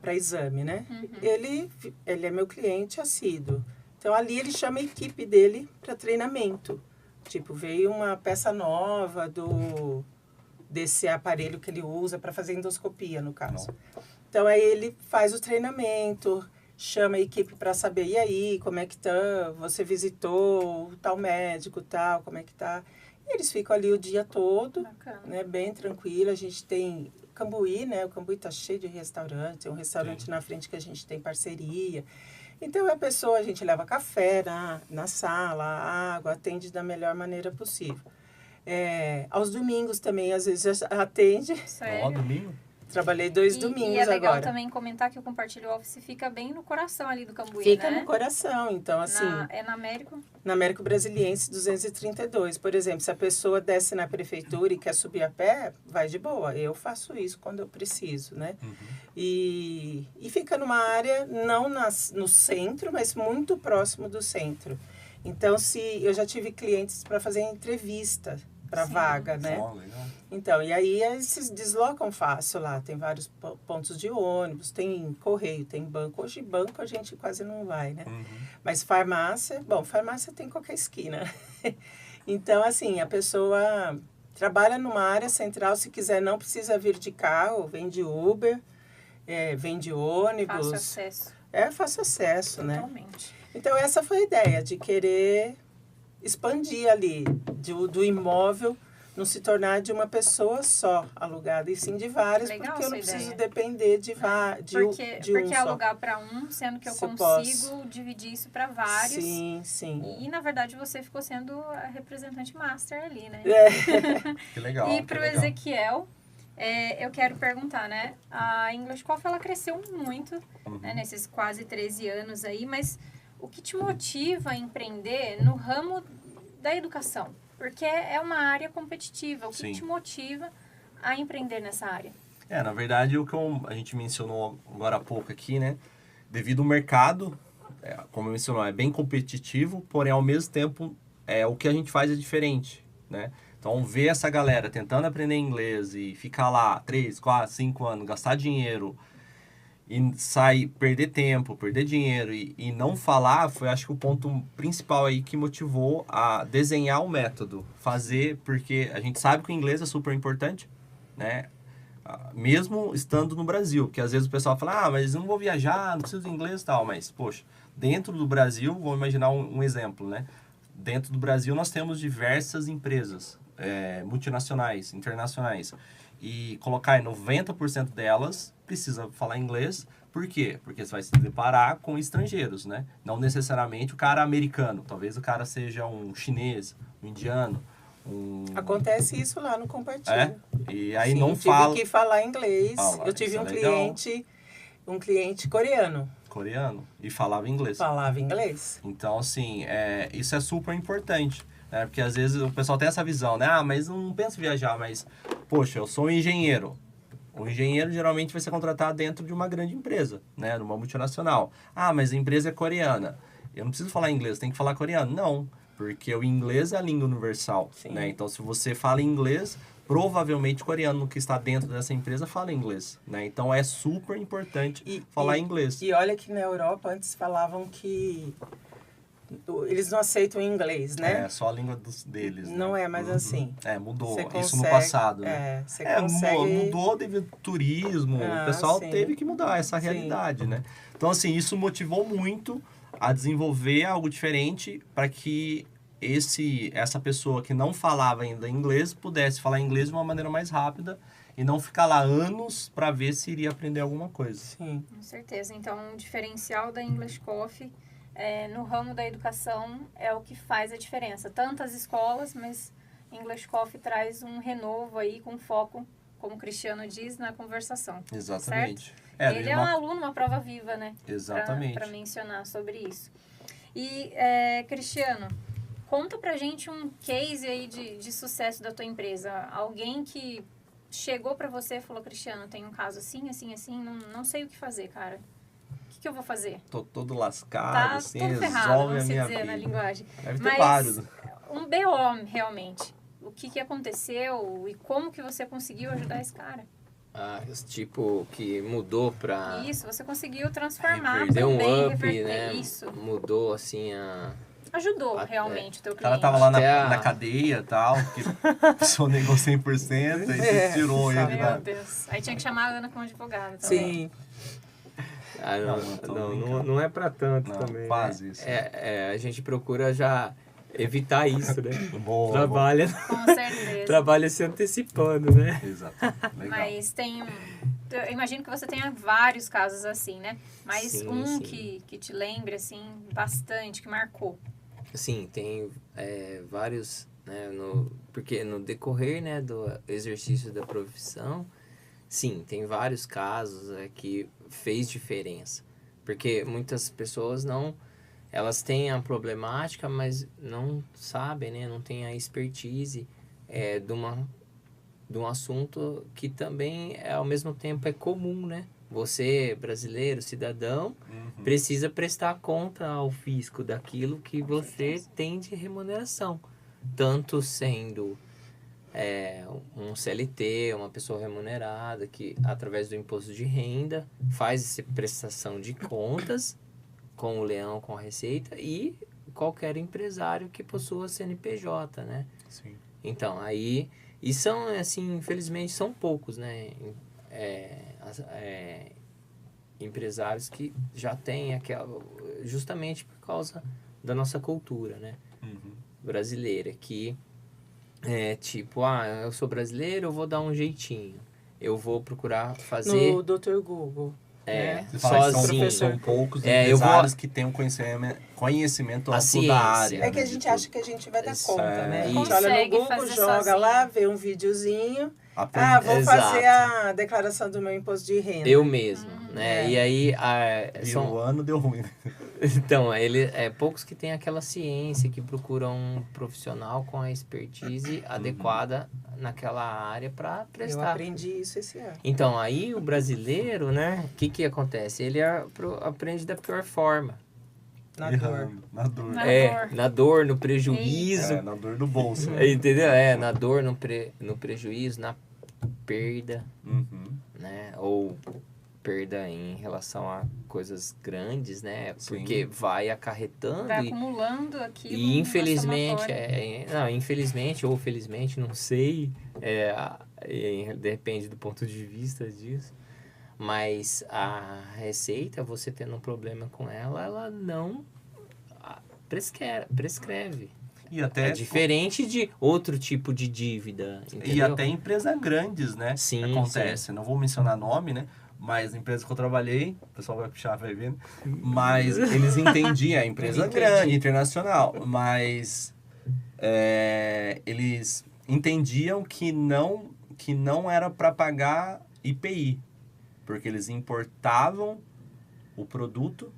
[SPEAKER 1] para exame, né? Ele é meu cliente assíduo. Então, ali ele chama a equipe dele para treinamento. Tipo, veio uma peça nova desse aparelho que ele usa para fazer endoscopia, no caso. Então, aí ele faz o treinamento, chama a equipe para saber, e aí, como é que tá? Você visitou tal médico, tal, como é que tá? E eles ficam ali o dia todo,
[SPEAKER 2] Bacana.
[SPEAKER 1] né, bem tranquilo. A gente tem Cambuí, né? O Cambuí tá cheio de restaurantes, tem um restaurante na frente que a gente tem parceria. Então, a gente leva café na sala, água, atende da melhor maneira possível. Aos domingos também, às vezes, atende.
[SPEAKER 4] Ó,
[SPEAKER 2] Sério?
[SPEAKER 4] domingo?
[SPEAKER 1] Trabalhei 2
[SPEAKER 2] E
[SPEAKER 1] domingos
[SPEAKER 2] é legal
[SPEAKER 1] agora.
[SPEAKER 2] também comentar que o Compartilho Office fica bem no coração ali do Cambuí,
[SPEAKER 1] Fica
[SPEAKER 2] né?
[SPEAKER 1] no coração. Então, assim,
[SPEAKER 2] É na Américo?
[SPEAKER 1] na Américo Brasiliense 232, por exemplo, se a pessoa desce na prefeitura e quer subir a pé, vai de boa. Eu faço isso quando eu preciso, né? E fica numa área, não no centro, mas muito próximo do centro. Então, se eu já tive clientes para fazer entrevista para
[SPEAKER 2] Sim.
[SPEAKER 1] vaga, né?
[SPEAKER 4] Ó, legal.
[SPEAKER 1] Então, e aí eles se deslocam fácil lá. Tem vários pontos de ônibus, tem correio, tem banco. Hoje, banco a gente quase não vai, né? Mas farmácia, bom, farmácia tem em qualquer esquina. Então, assim, a pessoa trabalha numa área central, se quiser, não precisa vir de carro, vem de Uber, vem de ônibus.
[SPEAKER 2] Fácil acesso.
[SPEAKER 1] Fácil acesso, né?
[SPEAKER 2] Totalmente.
[SPEAKER 1] Então, essa foi a ideia, de querer expandir ali, do imóvel não se tornar de uma pessoa só alugada, e sim de várias,
[SPEAKER 2] Legal
[SPEAKER 1] porque eu não
[SPEAKER 2] essa
[SPEAKER 1] preciso
[SPEAKER 2] ideia.
[SPEAKER 1] depender de um
[SPEAKER 2] Porque
[SPEAKER 1] só.
[SPEAKER 2] alugar para um, sendo que eu
[SPEAKER 1] Se
[SPEAKER 2] consigo
[SPEAKER 1] posso.
[SPEAKER 2] dividir isso para vários.
[SPEAKER 1] Sim, sim.
[SPEAKER 2] E, na verdade, você ficou sendo a representante master ali, né?
[SPEAKER 4] Que legal.
[SPEAKER 2] E
[SPEAKER 4] que
[SPEAKER 2] para o
[SPEAKER 4] legal.
[SPEAKER 2] Ezequiel, eu quero perguntar, né? A English Coffee, ela cresceu muito, né, nesses quase 13 anos aí, mas o que te motiva a empreender no ramo da educação? Porque é uma área competitiva. O que
[SPEAKER 4] Sim.
[SPEAKER 2] te motiva a empreender nessa área?
[SPEAKER 4] Na verdade, o que a gente mencionou agora há pouco aqui, né? Devido ao mercado, como mencionou, é bem competitivo, porém, ao mesmo tempo, o que a gente faz é diferente, né? Então, ver essa galera tentando aprender inglês e ficar lá 3, 4, 5 anos, gastar dinheiro e perder tempo, perder dinheiro e não falar, foi acho que o ponto principal aí que motivou a desenhar o método, fazer, porque a gente sabe que o inglês é super importante, né? Mesmo estando no Brasil, porque às vezes o pessoal fala, mas eu não vou viajar, não preciso de inglês e tal, mas, poxa, dentro do Brasil, vamos imaginar um exemplo, né? Dentro do Brasil nós temos diversas empresas multinacionais, internacionais, e colocar 90% delas precisa falar inglês. Por quê? Porque você vai se deparar com estrangeiros, né? Não necessariamente o cara americano. Talvez o cara seja um chinês, um indiano,
[SPEAKER 1] Acontece isso lá no Compartilha.
[SPEAKER 4] E aí
[SPEAKER 1] Sim,
[SPEAKER 4] não
[SPEAKER 1] tive
[SPEAKER 4] fala
[SPEAKER 1] que falar inglês.
[SPEAKER 4] Ah, lá,
[SPEAKER 1] eu tive
[SPEAKER 4] isso é
[SPEAKER 1] um
[SPEAKER 4] legal.
[SPEAKER 1] cliente coreano,
[SPEAKER 4] coreano e falava inglês.
[SPEAKER 1] falava inglês.
[SPEAKER 4] Então, assim, isso é super importante, né? Porque às vezes o pessoal tem essa visão, né? Ah, mas não penso em viajar, mas, poxa, eu sou um engenheiro. O engenheiro geralmente vai ser contratado dentro de uma grande empresa, né? Numa multinacional. Ah, mas a empresa é coreana. Eu não preciso falar inglês, tem que falar coreano. Não, porque o inglês é a língua universal,
[SPEAKER 1] Sim.
[SPEAKER 4] né? Então, se você fala inglês, provavelmente o coreano que está dentro dessa empresa fala inglês, né? Então, é super importante falar inglês.
[SPEAKER 1] E olha que na Europa antes falavam que eles não aceitam inglês, né?
[SPEAKER 4] É só a língua deles, né?
[SPEAKER 1] Não é mais assim.
[SPEAKER 4] Mudou.
[SPEAKER 1] Você
[SPEAKER 4] Isso no
[SPEAKER 1] consegue-
[SPEAKER 4] passado, né?
[SPEAKER 1] você consegue...
[SPEAKER 4] Mudou devido ao turismo. O pessoal
[SPEAKER 1] sim.
[SPEAKER 4] teve que mudar essa
[SPEAKER 1] Sim.
[SPEAKER 4] realidade, né? Então, assim, isso motivou muito a desenvolver algo diferente para que essa pessoa que não falava ainda inglês pudesse falar inglês de uma maneira mais rápida e não ficar lá anos para ver se iria aprender alguma coisa.
[SPEAKER 1] Sim.
[SPEAKER 2] Com certeza. Então, o diferencial da English Coffee no ramo da educação é o que faz a diferença. Tantas escolas, mas English Coffee traz um renovo aí com foco, como o Cristiano diz, na conversação.
[SPEAKER 4] Exatamente.
[SPEAKER 2] Ele é um aluno, uma prova viva, né?
[SPEAKER 4] Exatamente.
[SPEAKER 2] Para mencionar sobre isso. E, Cristiano, conta pra gente um case aí de sucesso da tua empresa. Alguém que chegou pra você e falou, Cristiano, tem um caso assim, assim, assim, não sei o que fazer, cara. O que eu vou fazer?
[SPEAKER 4] Tô todo lascado,
[SPEAKER 2] Tá
[SPEAKER 4] assim,
[SPEAKER 2] todo ferrado,
[SPEAKER 4] resolve a
[SPEAKER 2] vamos
[SPEAKER 4] minha
[SPEAKER 2] dizer, na
[SPEAKER 4] vida.
[SPEAKER 2] linguagem.
[SPEAKER 4] Deve ter
[SPEAKER 2] Mas
[SPEAKER 4] vários.
[SPEAKER 2] um BO, realmente. O que aconteceu e como que você conseguiu ajudar esse cara?
[SPEAKER 3] Tipo, que mudou pra...
[SPEAKER 2] Isso, você conseguiu transformar
[SPEAKER 3] Deu um
[SPEAKER 2] também,
[SPEAKER 3] up,
[SPEAKER 2] reverter
[SPEAKER 3] né?
[SPEAKER 2] isso.
[SPEAKER 3] Mudou, assim,
[SPEAKER 2] Ajudou realmente o teu
[SPEAKER 4] O
[SPEAKER 2] cliente.
[SPEAKER 4] cara tava lá
[SPEAKER 3] Até
[SPEAKER 4] na cadeia e tal, que a pessoa negou 100%, aí você tirou ele
[SPEAKER 2] Meu
[SPEAKER 4] da...
[SPEAKER 2] Deus. Aí tinha que chamar a Ana como advogada também.
[SPEAKER 1] Sim.
[SPEAKER 3] Não é pra tanto
[SPEAKER 4] Não,
[SPEAKER 3] também.
[SPEAKER 4] quase
[SPEAKER 3] né?
[SPEAKER 4] isso.
[SPEAKER 3] A gente procura já evitar isso, né?
[SPEAKER 4] Boa,
[SPEAKER 3] Trabalha,
[SPEAKER 2] Com certeza.
[SPEAKER 3] trabalha se antecipando, né?
[SPEAKER 4] Exato. Legal.
[SPEAKER 2] Mas eu imagino que você tenha vários casos assim, né? Mas
[SPEAKER 3] Sim,
[SPEAKER 2] um
[SPEAKER 3] sim.
[SPEAKER 2] que te lembre, assim, bastante, que marcou.
[SPEAKER 3] Sim, tem vários, né? Porque no decorrer, né, do exercício da profissão, sim, tem vários casos que fez diferença. Porque muitas pessoas elas têm a problemática, mas não sabem, né? Não têm a expertise de um assunto que também, ao mesmo tempo, é comum, né? Você, brasileiro, cidadão, precisa prestar conta ao fisco daquilo que você tem de remuneração. Tanto sendo um CLT, uma pessoa remunerada, que através do imposto de renda faz essa prestação de contas com o leão, com a receita, e qualquer empresário que possua CNPJ, né?
[SPEAKER 4] Sim.
[SPEAKER 3] Então, aí... E são, assim, infelizmente, são poucos, né? Empresários que já têm justamente por causa da nossa cultura, né? Brasileira, que tipo, eu sou brasileiro, eu vou dar um jeitinho. Eu vou procurar fazer...
[SPEAKER 1] No Dr. Google. né?
[SPEAKER 4] Você fala que
[SPEAKER 3] sozinho.
[SPEAKER 4] são poucos
[SPEAKER 3] eu vou-
[SPEAKER 4] empresários que têm um conhecimento
[SPEAKER 3] A
[SPEAKER 4] amplo
[SPEAKER 3] ciência.
[SPEAKER 4] da área.
[SPEAKER 1] É que a
[SPEAKER 4] né, de
[SPEAKER 1] gente
[SPEAKER 4] tudo.
[SPEAKER 1] acha que a gente vai dar
[SPEAKER 3] Isso,
[SPEAKER 1] conta, né? A gente
[SPEAKER 3] isso.
[SPEAKER 1] olha no
[SPEAKER 2] Consegue
[SPEAKER 1] Google,
[SPEAKER 2] fazer
[SPEAKER 1] joga
[SPEAKER 2] sozinho.
[SPEAKER 1] lá, vê um videozinho.
[SPEAKER 4] Aprende.
[SPEAKER 1] Vou
[SPEAKER 3] Exato.
[SPEAKER 1] fazer a declaração do meu imposto de renda.
[SPEAKER 3] Eu mesmo, né?
[SPEAKER 1] É.
[SPEAKER 3] E aí,
[SPEAKER 4] Vira o ano, deu ruim.
[SPEAKER 3] então, poucos que têm aquela ciência, que procuram um profissional com a expertise adequada naquela área para
[SPEAKER 1] Eu
[SPEAKER 3] prestar.
[SPEAKER 1] aprendi isso esse ano.
[SPEAKER 3] Então, aí o brasileiro, né? O que acontece? Ele aprende da pior forma.
[SPEAKER 1] Na dor.
[SPEAKER 4] Errando, na dor.
[SPEAKER 2] Na dor.
[SPEAKER 3] Na dor, no prejuízo.
[SPEAKER 4] Na dor do bolso.
[SPEAKER 3] Entendeu? Na dor, no prejuízo, na perda, né? Ou perda em relação a coisas grandes, né?
[SPEAKER 4] Sim.
[SPEAKER 3] Porque vai acarretando
[SPEAKER 2] Vai acumulando aquilo.
[SPEAKER 3] e infelizmente,
[SPEAKER 2] somatório.
[SPEAKER 3] infelizmente ou felizmente, não sei, depende do ponto de vista disso, mas a receita, você tendo um problema com ela não prescreve.
[SPEAKER 4] E até,
[SPEAKER 3] É diferente de outro tipo de dívida,
[SPEAKER 4] e
[SPEAKER 3] entendeu?
[SPEAKER 4] até empresas grandes, né?
[SPEAKER 3] Sim,
[SPEAKER 4] Acontece. Não vou mencionar nome, né? Mas empresas que eu trabalhei, o pessoal vai puxar, vai vendo. Mas eles entendiam, a empresa
[SPEAKER 1] Entendi.
[SPEAKER 4] grande, internacional. Mas eles entendiam que não era para pagar IPI, porque eles importavam o produto,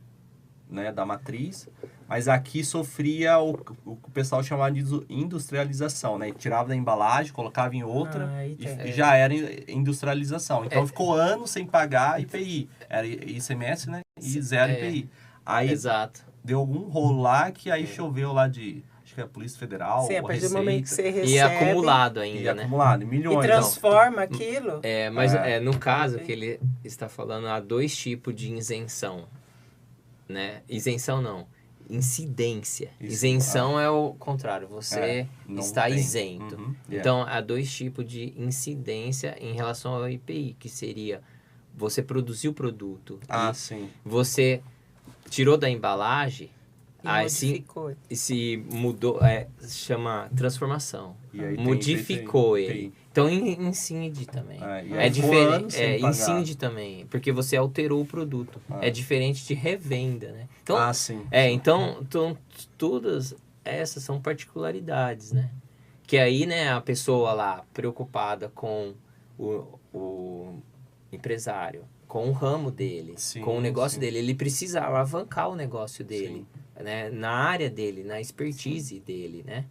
[SPEAKER 4] né, da matriz, mas aqui sofria o que o pessoal chamava de industrialização, né? Tirava da embalagem, colocava em outra e já era industrialização. Então ficou anos sem pagar IPI. Era ICMS, né? E zero IPI. Aí deu algum rolo lá que aí choveu lá de... Acho que é a Polícia Federal,
[SPEAKER 1] Sim, a partir
[SPEAKER 4] Receita.
[SPEAKER 1] do momento que você recebe...
[SPEAKER 3] E acumulado ainda, né?
[SPEAKER 4] Acumulado, em milhões.
[SPEAKER 1] E transforma aquilo...
[SPEAKER 3] Mas no caso que ele está falando, há 2 tipos de isenção, né? Isenção não, incidência. Isenção é o contrário, você está isento. Então, há 2 tipos de incidência em relação ao IPI, que seria você produzir o produto.
[SPEAKER 4] Sim.
[SPEAKER 3] Você tirou da embalagem, se mudou, chama transformação. Modificou ele. Então, incide também. É diferente. Incide também, porque você alterou o produto. É diferente de revenda, né? Então,
[SPEAKER 4] sim.
[SPEAKER 3] Então, todas essas são particularidades, né? Que aí, né, a pessoa lá preocupada com o empresário, com o ramo dele, com o negócio dele, ele precisa alavancar o negócio dele, né? Na área dele, na expertise dele, né?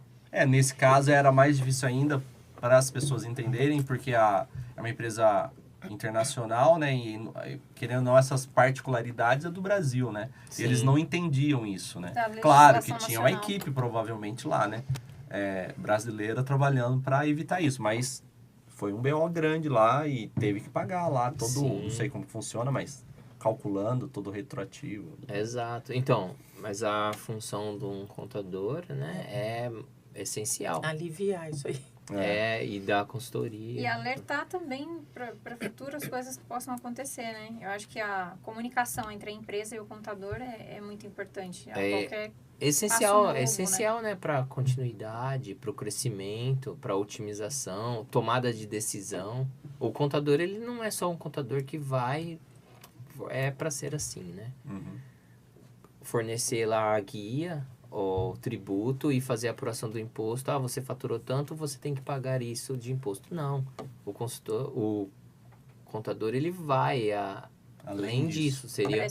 [SPEAKER 4] Nesse caso era mais difícil ainda para as pessoas entenderem, porque é uma empresa internacional, né? E querendo ou não, essas particularidades é do Brasil, né? E eles não entendiam isso, né? Claro que tinha uma equipe provavelmente lá, né? Brasileira trabalhando para evitar isso, mas foi um BO grande lá e teve que pagar lá todo, não sei como funciona, mas calculando todo retroativo.
[SPEAKER 3] Exato. Então, mas a função de um contador, né, é essencial.
[SPEAKER 1] Aliviar isso aí.
[SPEAKER 3] E dar consultoria.
[SPEAKER 2] E alertar também para futuras coisas que possam acontecer, né? Eu acho que a comunicação entre a empresa e o contador é muito importante. Qualquer
[SPEAKER 3] essencial, né, para continuidade, para o crescimento, para otimização, tomada de decisão. O contador, ele não é só um contador que vai... É para ser assim, né? Fornecer lá a guia, o tributo e fazer a apuração do imposto. Você faturou tanto, você tem que pagar isso de imposto. Não. O contador, ele vai além disso. Seria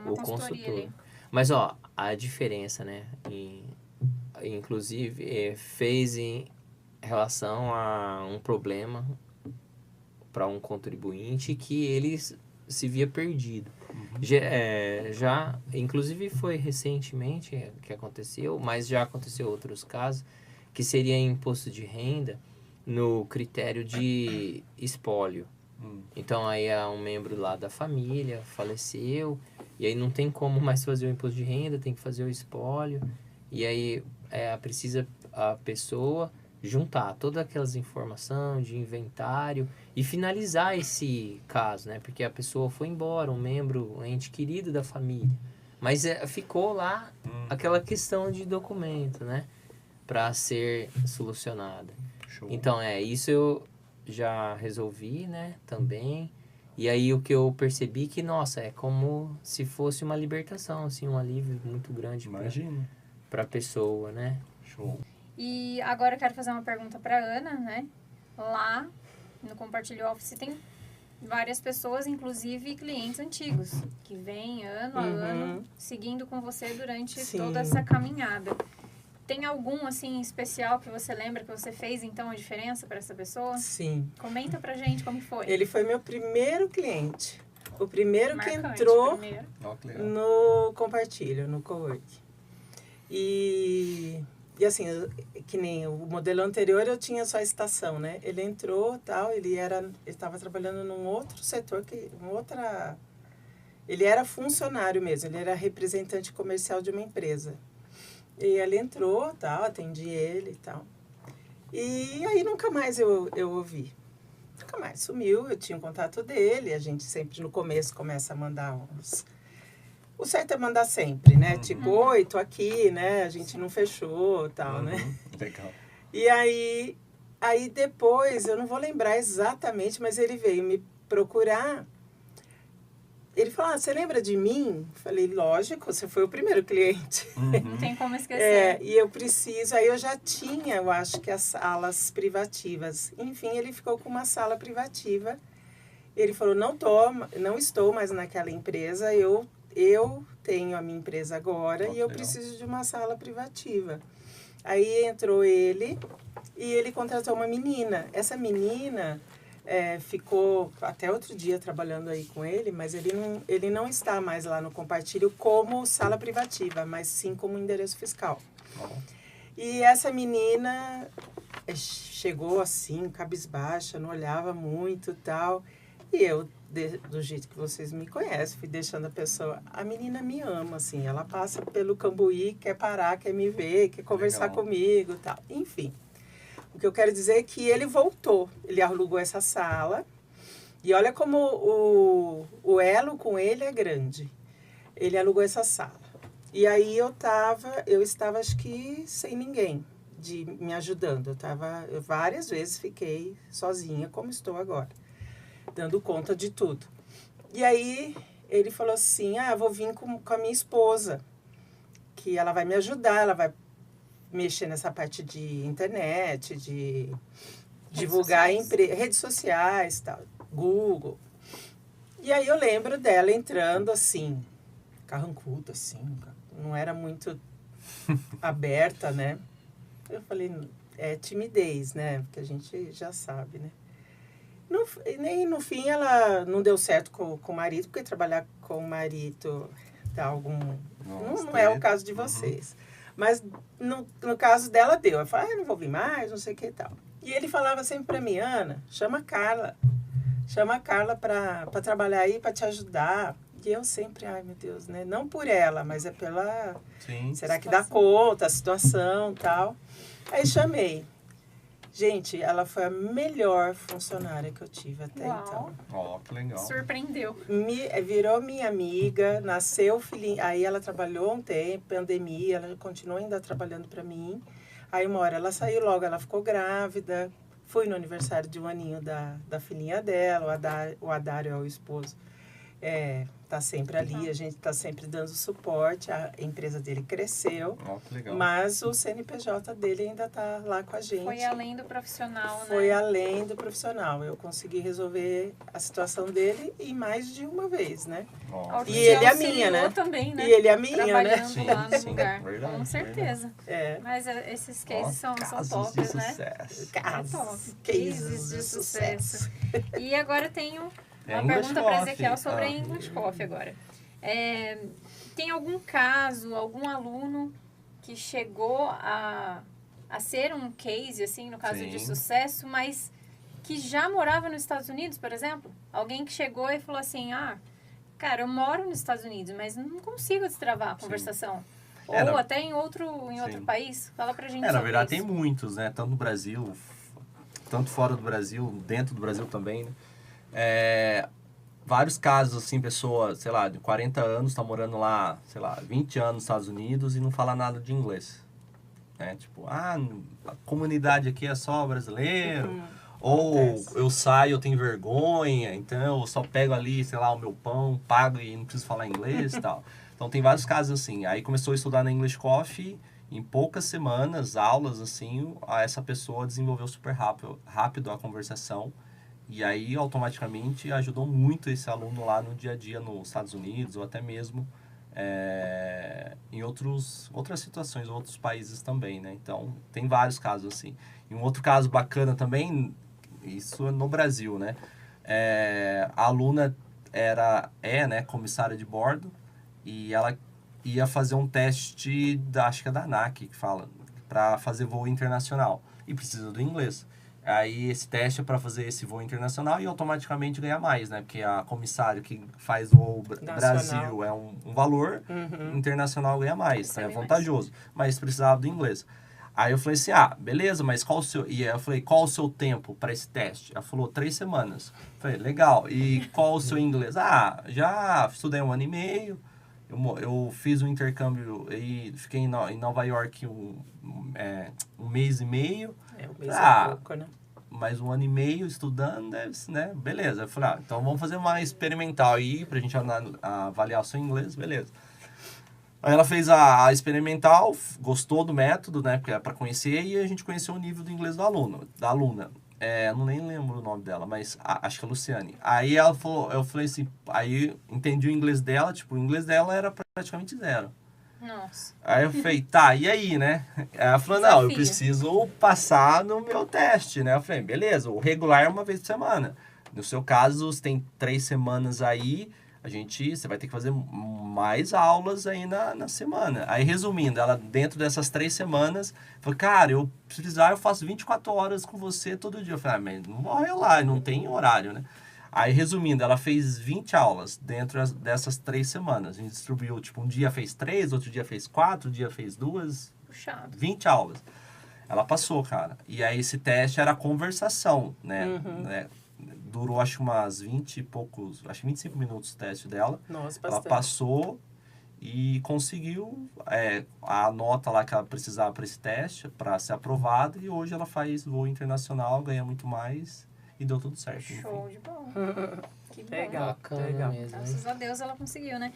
[SPEAKER 3] o consultor. Ali. Mas, a diferença, né? Inclusive, fez em relação a um problema para um contribuinte que ele se via perdido. Inclusive foi recentemente que aconteceu, mas já aconteceu outros casos, que seria imposto de renda no critério de espólio. Então, aí um membro lá da família faleceu, e aí não tem como mais fazer o imposto de renda, tem que fazer o espólio, e aí precisa a pessoa juntar todas aquelas informações de inventário e finalizar esse caso, né? Porque a pessoa foi embora, um ente querido da família. Mas ficou lá aquela questão de documento, né? Para ser solucionada.
[SPEAKER 4] Show.
[SPEAKER 3] Então, isso eu já resolvi, né? Também. E aí o que eu percebi que, nossa, é como se fosse uma libertação, assim, um alívio muito grande para a pessoa, né?
[SPEAKER 4] Show.
[SPEAKER 2] E agora eu quero fazer uma pergunta para Ana, né? Lá no Compartilhe Office tem várias pessoas, inclusive clientes antigos, que vêm ano a ano seguindo com você durante toda essa caminhada. Tem algum, assim, especial que você lembra que você fez, então, a diferença para essa pessoa?
[SPEAKER 1] Sim.
[SPEAKER 2] Comenta pra gente como foi.
[SPEAKER 1] Ele foi meu primeiro cliente. O primeiro que entrou no Compartilho, no Cowork. E assim, que nem o modelo anterior, eu tinha só a estação, né? Ele entrou, tal, ele estava trabalhando num outro setor, ele era funcionário mesmo, ele era representante comercial de uma empresa. E ele entrou, tal, atendi ele e tal. E aí nunca mais eu ouvi. Nunca mais, sumiu, eu tinha o contato dele, a gente sempre no começo começa a mandar uns... O certo é mandar sempre, né? Tipo, oi, tô aqui, né? A gente não fechou, tal, né?
[SPEAKER 4] Legal.
[SPEAKER 1] E aí depois, eu não vou lembrar exatamente, mas ele veio me procurar. ele falou, você lembra de mim? Falei, lógico, você foi o primeiro cliente.
[SPEAKER 2] Não tem como esquecer.
[SPEAKER 1] E eu preciso, aí eu já tinha, eu acho que as salas privativas. Enfim, ele ficou com uma sala privativa. Ele falou, não estou mais naquela empresa, eu tenho a minha empresa agora e eu preciso de uma sala privativa. Aí entrou ele e ele contratou uma menina. Essa menina ficou até outro dia trabalhando aí com ele, mas ele não está mais lá no Compartilho como sala privativa, mas sim como endereço fiscal. E essa menina chegou assim, cabisbaixa, não olhava muito e tal. E eu, do jeito que vocês me conhecem, fui deixando a pessoa... A menina me ama, assim. Ela passa pelo Cambuí, quer parar, quer me ver, quer conversar comigo e tal. Enfim, o que eu quero dizer é que ele voltou. Ele alugou essa sala. E olha como o elo com ele é grande. Ele alugou essa sala. E aí eu estava, acho que, sem ninguém me ajudando. Eu várias vezes fiquei sozinha, como estou agora, dando conta de tudo. E aí ele falou assim, vou vir com a minha esposa, que ela vai me ajudar, ela vai mexer nessa parte de internet, de divulgar redes sociais, tal, Google. E aí eu lembro dela entrando assim, carrancuda, assim, não era muito aberta, né? Eu falei, é timidez, né? Porque a gente já sabe, né? No fim, ela não deu certo com o marido, porque trabalhar com o marido dá algum... Não é o caso de vocês. Mas no caso dela, deu. Ela falou, não vou vir mais, não sei o que e tal. E ele falava sempre pra mim, Ana, chama a Carla. Chama a Carla pra trabalhar aí, pra te ajudar. E eu sempre, ai meu Deus, né? Não por ela, mas é pela...
[SPEAKER 4] Sim.
[SPEAKER 1] Será que dá conta, a situação e tal. Aí chamei. Gente, ela foi a melhor funcionária que eu tive até então.
[SPEAKER 4] Que legal.
[SPEAKER 2] Surpreendeu.
[SPEAKER 1] Virou minha amiga, nasceu filhinho. Aí ela trabalhou um tempo, pandemia, ela continuou ainda trabalhando para mim. Aí uma hora ela saiu logo, ela ficou grávida. Fui no aniversário de 1 aninho da filhinha dela, o Adário é o esposo. Tá sempre ali, a gente tá sempre dando suporte, a empresa dele cresceu,
[SPEAKER 4] que legal.
[SPEAKER 1] mas o CNPJ dele ainda tá lá com a gente.
[SPEAKER 2] Foi além do profissional, né?
[SPEAKER 1] Foi além do profissional. Eu consegui resolver a situação dele e mais de uma vez, né? E ele é a minha, né?
[SPEAKER 2] Também, né?
[SPEAKER 1] E ele é a minha,
[SPEAKER 2] trabalhando
[SPEAKER 1] né?
[SPEAKER 2] Sim, lá no lugar.
[SPEAKER 4] Verdade,
[SPEAKER 2] com certeza.
[SPEAKER 1] Mas
[SPEAKER 2] esses cases são
[SPEAKER 4] casos
[SPEAKER 2] tops,
[SPEAKER 4] de
[SPEAKER 2] né?
[SPEAKER 4] sucesso.
[SPEAKER 1] Cases de sucesso.
[SPEAKER 2] E agora tenho uma
[SPEAKER 4] English
[SPEAKER 2] pergunta para
[SPEAKER 4] Coffee.
[SPEAKER 2] Ezequiel sobre a English Coffee agora. Tem algum caso, algum aluno que chegou a ser um case, assim, no caso de sucesso, mas que já morava nos Estados Unidos, por exemplo? Alguém que chegou e falou assim, cara, eu moro nos Estados Unidos, mas não consigo destravar a conversação. Ou até em outro país. Fala pra gente
[SPEAKER 4] na verdade,
[SPEAKER 2] isso.
[SPEAKER 4] tem muitos, né? Tanto no Brasil, tanto fora do Brasil, dentro do Brasil também, né? Vários casos, assim, pessoa, sei lá, de 40 anos, tá morando lá, sei lá, 20 anos nos Estados Unidos e não fala nada de inglês. Né? Tipo, a comunidade aqui é só brasileiro. Ou eu saio, eu tenho vergonha, então eu só pego ali, sei lá, o meu pão, pago e não preciso falar inglês e tal. Então tem vários casos assim. Aí começou a estudar na English Coffee, em poucas semanas, aulas assim, essa pessoa desenvolveu super rápido a conversação. E aí, automaticamente, ajudou muito esse aluno lá no dia a dia nos Estados Unidos, ou até mesmo em outras situações, outros países também, né? Então, tem vários casos assim. E um outro caso bacana também, isso é no Brasil, né? A aluna né, comissária de bordo, e ela ia fazer um teste, acho que é da ANAC, que fala, para fazer voo internacional. E precisa do inglês. Aí esse teste é para fazer esse voo internacional e automaticamente ganhar mais, né? Porque a comissária que faz o Brasil é um valor, internacional ganha mais, então é vantajoso. Mas precisava do inglês. Aí eu falei assim, beleza, mas qual o seu... E aí eu falei, qual o seu tempo para esse teste? Ela falou, 3 semanas. Eu falei, legal. E qual o seu inglês? Já estudei 1 ano e meio. Eu fiz um intercâmbio e fiquei em Nova York um mês e meio.
[SPEAKER 1] Um mês é pouco, né?
[SPEAKER 4] mais 1 ano e meio estudando, né? Beleza. Eu falei, então vamos fazer uma experimental aí pra gente avaliar o seu inglês, beleza. Aí ela fez a experimental, gostou do método, né? Porque é para conhecer, e a gente conheceu o nível do inglês da aluna. Eu nem lembro o nome dela, mas acho que é Luciane. Aí ela falou, eu falei assim, aí entendi o inglês dela, tipo, o inglês dela era praticamente 0.
[SPEAKER 2] Nossa.
[SPEAKER 4] Aí eu falei, tá, e aí, né? Aí ela falou, não, eu preciso passar no meu teste, né? Eu falei, beleza, o regular é 1 vez por semana. No seu caso, você tem 3 semanas aí, você vai ter que fazer mais aulas aí na semana. Aí, resumindo, ela dentro dessas 3 semanas, falou, cara, eu precisar, eu faço 24 horas com você todo dia. Eu falei, mas não morre lá, não tem horário, né? Aí, resumindo, ela fez 20 aulas dentro dessas 3 semanas. A gente distribuiu, tipo, um dia fez 3, outro dia fez 4, outro dia fez 2.
[SPEAKER 2] Puxado.
[SPEAKER 4] 20 aulas. Ela passou, cara. E aí, esse teste era conversação, né? Durou, acho, umas 20 e poucos... Acho que 25 minutos o teste dela.
[SPEAKER 1] Nossa,
[SPEAKER 4] ela
[SPEAKER 1] bastante.
[SPEAKER 4] passou e conseguiu a nota lá que ela precisava para esse teste, para ser aprovada. E hoje ela faz voo internacional, ganha muito mais e deu tudo certo.
[SPEAKER 2] Show de bola. Que bom.
[SPEAKER 1] Legal,
[SPEAKER 3] Bacana
[SPEAKER 1] legal.
[SPEAKER 3] mesmo, hein?
[SPEAKER 2] Graças a Deus ela conseguiu, né?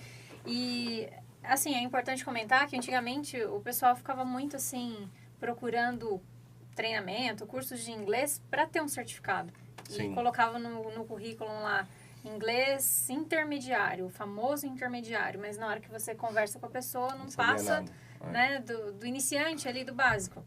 [SPEAKER 2] E, assim, é importante comentar que antigamente o pessoal ficava muito, assim, procurando treinamento, cursos de inglês para ter um certificado.
[SPEAKER 4] Sim.
[SPEAKER 2] E colocava no currículo lá, inglês intermediário, o famoso intermediário. Mas na hora que você conversa com a pessoa, não passa, né, do iniciante ali, do básico.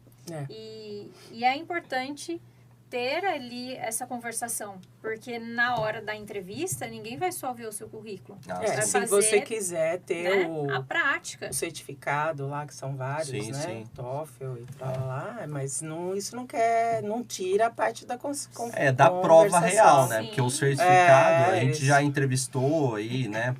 [SPEAKER 2] E é importante ter ali essa conversação, porque na hora da entrevista ninguém vai só ver o seu currículo. Vai
[SPEAKER 1] Se
[SPEAKER 2] fazer,
[SPEAKER 1] você quiser ter
[SPEAKER 2] a prática,
[SPEAKER 1] o certificado lá, que são vários,
[SPEAKER 4] sim,
[SPEAKER 1] né?
[SPEAKER 4] sim.
[SPEAKER 1] TOEFL e lá, mas isso não tira a parte da
[SPEAKER 4] da prova real, né?
[SPEAKER 2] Sim.
[SPEAKER 4] Porque o certificado, a gente
[SPEAKER 1] isso.
[SPEAKER 4] já entrevistou aí, né?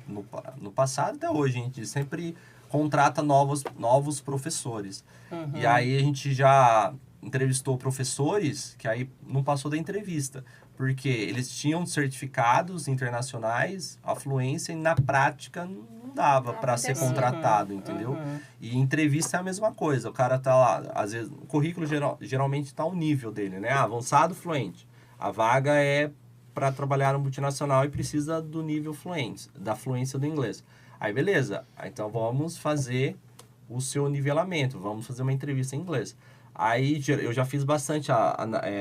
[SPEAKER 4] No passado até hoje, a gente sempre contrata novos professores. E aí a gente já entrevistou professores que aí não passou da entrevista, porque eles tinham certificados internacionais, a fluência, e na prática não dava para ser contratado, entendeu? E entrevista é a mesma coisa, o cara tá lá, às vezes, o currículo geralmente tá o nível dele, né? Avançado, fluente. A vaga é para trabalhar no multinacional e precisa do nível fluente, da fluência do inglês. Aí, beleza. Então, vamos fazer o seu nivelamento, vamos fazer uma entrevista em inglês. Aí eu já fiz bastante a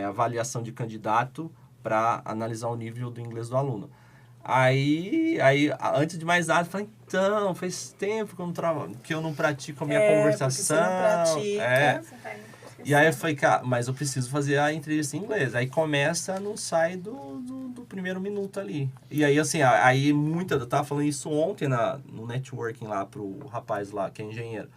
[SPEAKER 4] avaliação de candidato para analisar o nível do inglês do aluno. Aí antes de mais nada, eu falei, então, faz tempo que eu não pratico a minha conversação.
[SPEAKER 1] Porque você não pratica.
[SPEAKER 4] E aí eu falei, cara, mas eu preciso fazer a entrevista em inglês. Aí começa, não sai do primeiro minuto ali. E aí, assim, eu tava falando isso ontem no networking lá pro rapaz lá, que é engenheiro.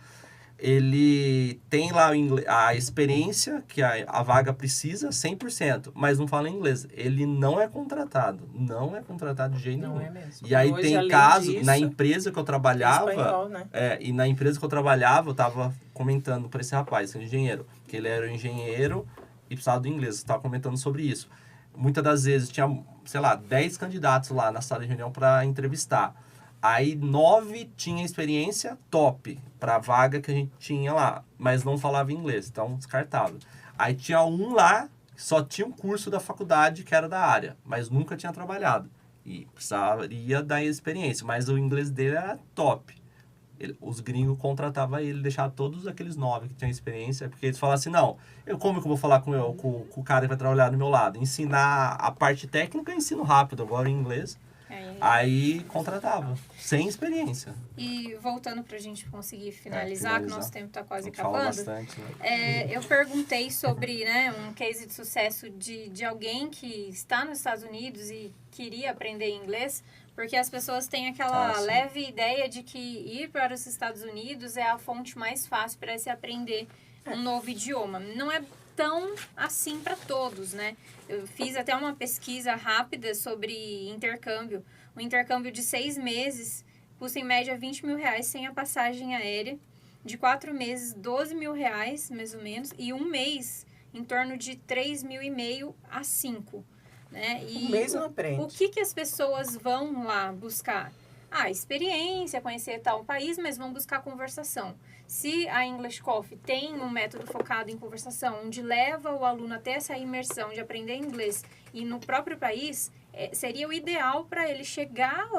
[SPEAKER 4] Ele tem lá a experiência que a vaga precisa, 100%, mas não fala inglês. Ele não é contratado. Não é contratado de jeito nenhum.
[SPEAKER 1] Não é mesmo.
[SPEAKER 4] E aí
[SPEAKER 1] hoje,
[SPEAKER 4] tem caso, na empresa que eu trabalhava...
[SPEAKER 1] espanhol, né?
[SPEAKER 4] E na empresa que eu trabalhava, eu tava comentando para esse rapaz, que é engenheiro, que ele era engenheiro e precisava do inglês. Eu tava comentando sobre isso. Muitas das vezes tinha, sei lá, 10 candidatos lá na sala de reunião para entrevistar. Aí 9 tinha experiência top para a vaga que a gente tinha lá, mas não falava inglês, então descartava. Aí tinha um lá que só tinha um curso da faculdade que era da área, mas nunca tinha trabalhado. E precisaria da experiência, mas o inglês dele era top. Os gringos contratavam ele, deixavam todos aqueles 9 que tinham experiência, porque eles falavam assim, não, como que eu vou falar com o cara que vai trabalhar do meu lado? Ensinar a parte técnica eu ensino rápido, agora em inglês... Aí contratava, sem experiência.
[SPEAKER 2] E voltando pra gente conseguir finalizar, que o nosso tempo tá quase acabando.
[SPEAKER 4] Fala bastante, né?
[SPEAKER 2] Eu perguntei sobre, né, um case de sucesso de alguém que está nos Estados Unidos e queria aprender inglês, porque as pessoas têm aquela leve ideia de que ir para os Estados Unidos é a fonte mais fácil para se aprender um novo idioma. Não é tão assim para todos, né? Eu fiz até uma pesquisa rápida sobre intercâmbio. Um intercâmbio de 6 meses custa em média R$20 mil sem a passagem aérea. De 4 meses, R$12 mil, mais ou menos. E um mês, em torno de R$3.500 a 5. Né? E
[SPEAKER 1] mês não aprende.
[SPEAKER 2] O que as pessoas vão lá buscar? experiência, conhecer tal país, mas vão buscar conversação. Se a English Coffee tem um método focado em conversação, onde leva o aluno a ter essa imersão de aprender inglês e no próprio país, seria o ideal para ele chegar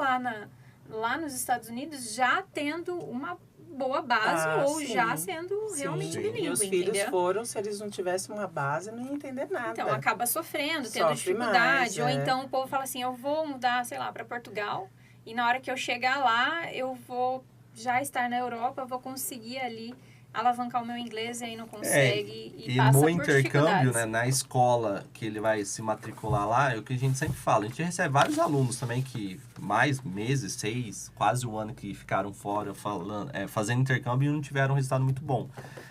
[SPEAKER 2] lá nos Estados Unidos já tendo uma boa base ou
[SPEAKER 1] sim.
[SPEAKER 2] já sendo realmente
[SPEAKER 4] Sim.
[SPEAKER 2] bilíngue,
[SPEAKER 1] E os filhos
[SPEAKER 2] entendeu?
[SPEAKER 1] foram, se eles não tivessem uma base, não iam entender nada.
[SPEAKER 2] Então, acaba sofrendo, tendo
[SPEAKER 1] Sofre
[SPEAKER 2] dificuldade.
[SPEAKER 1] mais,
[SPEAKER 2] Ou
[SPEAKER 1] é.
[SPEAKER 2] então o povo fala assim, eu vou mudar, sei lá, para Portugal. E na hora que eu chegar lá, eu vou já estar na Europa, vou conseguir ali alavancar o meu inglês e aí não consegue e passa
[SPEAKER 4] no
[SPEAKER 2] por
[SPEAKER 4] intercâmbio,
[SPEAKER 2] dificuldades.
[SPEAKER 4] né, na escola que ele vai se matricular lá, é o que a gente sempre fala. A gente recebe vários alunos também que mais meses, 6, quase um ano que ficaram fora fazendo intercâmbio e não tiveram um resultado muito bom.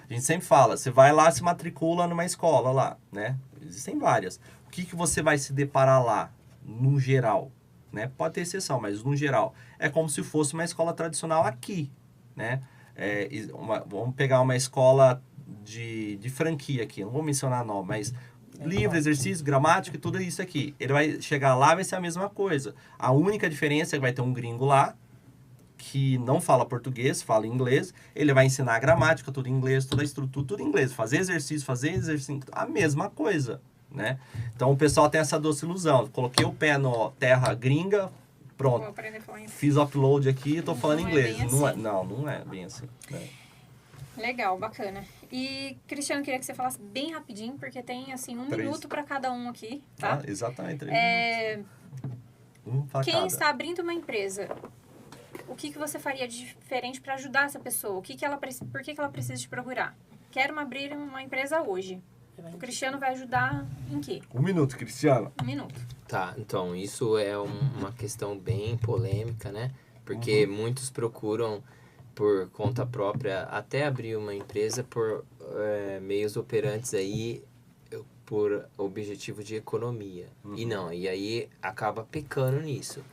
[SPEAKER 4] A gente sempre fala, você vai lá, se matricula numa escola lá, né? Existem várias. O que você vai se deparar lá, no geral? Né? Pode ter exceção, mas no geral é como se fosse uma escola tradicional aqui, né? Vamos pegar uma escola de franquia aqui, não vou mencionar nome, mas livro, exercício, gramática e tudo isso aqui. Ele vai chegar lá, vai ser a mesma coisa. A única diferença é que vai ter um gringo lá que não fala português, fala inglês, ele vai ensinar a gramática, tudo em inglês, toda a estrutura, tudo em inglês, fazer exercício, a mesma coisa, né? Então o pessoal tem essa doce ilusão. Coloquei o pé no terra gringa, pronto.
[SPEAKER 2] Vou aprender a falar inglês.
[SPEAKER 4] Fiz o upload aqui e tô falando
[SPEAKER 2] Não é
[SPEAKER 4] inglês.
[SPEAKER 2] bem
[SPEAKER 4] Não,
[SPEAKER 2] assim.
[SPEAKER 4] não é bem assim. Né?
[SPEAKER 2] Legal, bacana. E, Cristiano, queria que você falasse bem rapidinho, porque tem, assim,
[SPEAKER 4] 3.
[SPEAKER 2] minuto para cada um aqui, tá?
[SPEAKER 4] Ah, exatamente. 3
[SPEAKER 2] É,
[SPEAKER 4] minutos. Pra
[SPEAKER 2] quem
[SPEAKER 4] cada.
[SPEAKER 2] está abrindo uma empresa, o que você faria de diferente para ajudar essa pessoa? Por que ela precisa te procurar? Quero abrir uma empresa hoje. O Cristiano vai ajudar em quê?
[SPEAKER 4] 1 minuto, Cristiano.
[SPEAKER 2] 1 minuto.
[SPEAKER 3] Tá, então, isso é uma questão bem polêmica, né? Porque muitos procuram por conta própria até abrir uma empresa por meios operantes aí por objetivo de economia. E não, e aí acaba pecando nisso.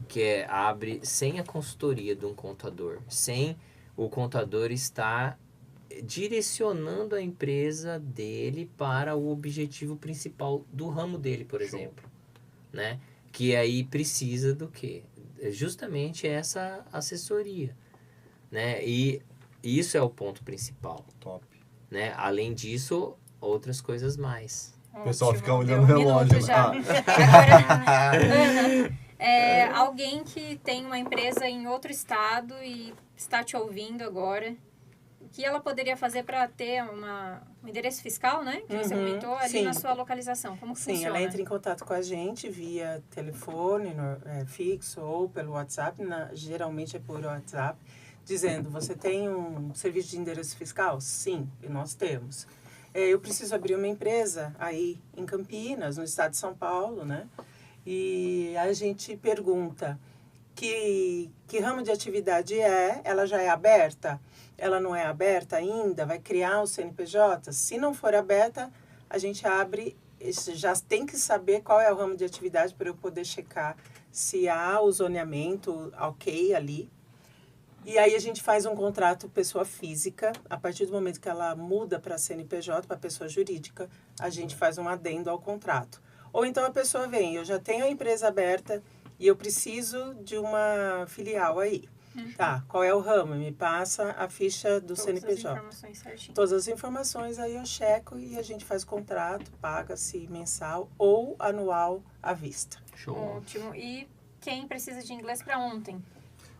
[SPEAKER 3] Que abre sem a consultoria de um contador, sem o contador estar direcionando a empresa dele para o objetivo principal do ramo dele, por exemplo, né? Que aí precisa do quê? Justamente essa assessoria, né? E isso é o ponto principal,
[SPEAKER 4] Top.
[SPEAKER 3] né? Além disso, outras coisas mais.
[SPEAKER 4] O pessoal
[SPEAKER 2] Ótimo,
[SPEAKER 4] fica olhando o
[SPEAKER 2] deu 1
[SPEAKER 4] relógio,
[SPEAKER 2] minuto já.
[SPEAKER 4] né?
[SPEAKER 2] Agora, Ana, alguém que tem uma empresa em outro estado e está te ouvindo agora, o que ela poderia fazer para ter um endereço fiscal, né? Que você comentou ali
[SPEAKER 1] sim.
[SPEAKER 2] na sua localização. Como que
[SPEAKER 1] Sim,
[SPEAKER 2] funciona?
[SPEAKER 1] ela entra em contato com a gente via telefone fixo ou pelo WhatsApp, geralmente é por WhatsApp, dizendo, você tem um serviço de endereço fiscal? Sim, e nós temos. Eu preciso abrir uma empresa aí em Campinas, no estado de São Paulo, né? E a gente pergunta que ramo de atividade ela já é aberta? Ela não é aberta ainda? Vai criar o CNPJ? Se não for aberta, a gente abre, já tem que saber qual é o ramo de atividade para eu poder checar se há o zoneamento ok ali. E aí a gente faz um contrato pessoa física, a partir do momento que ela muda para CNPJ, para pessoa jurídica, a gente faz um adendo ao contrato. Ou então a pessoa vem, eu já tenho a empresa aberta e eu preciso de uma filial aí. Tá, qual é o ramo? Me passa a ficha do
[SPEAKER 2] Todas
[SPEAKER 1] CNPJ.
[SPEAKER 2] as informações certinho.
[SPEAKER 1] Todas as informações, aí eu checo e a gente faz contrato, paga-se mensal ou anual à vista.
[SPEAKER 4] Show.
[SPEAKER 2] Ótimo. E quem precisa de inglês para ontem?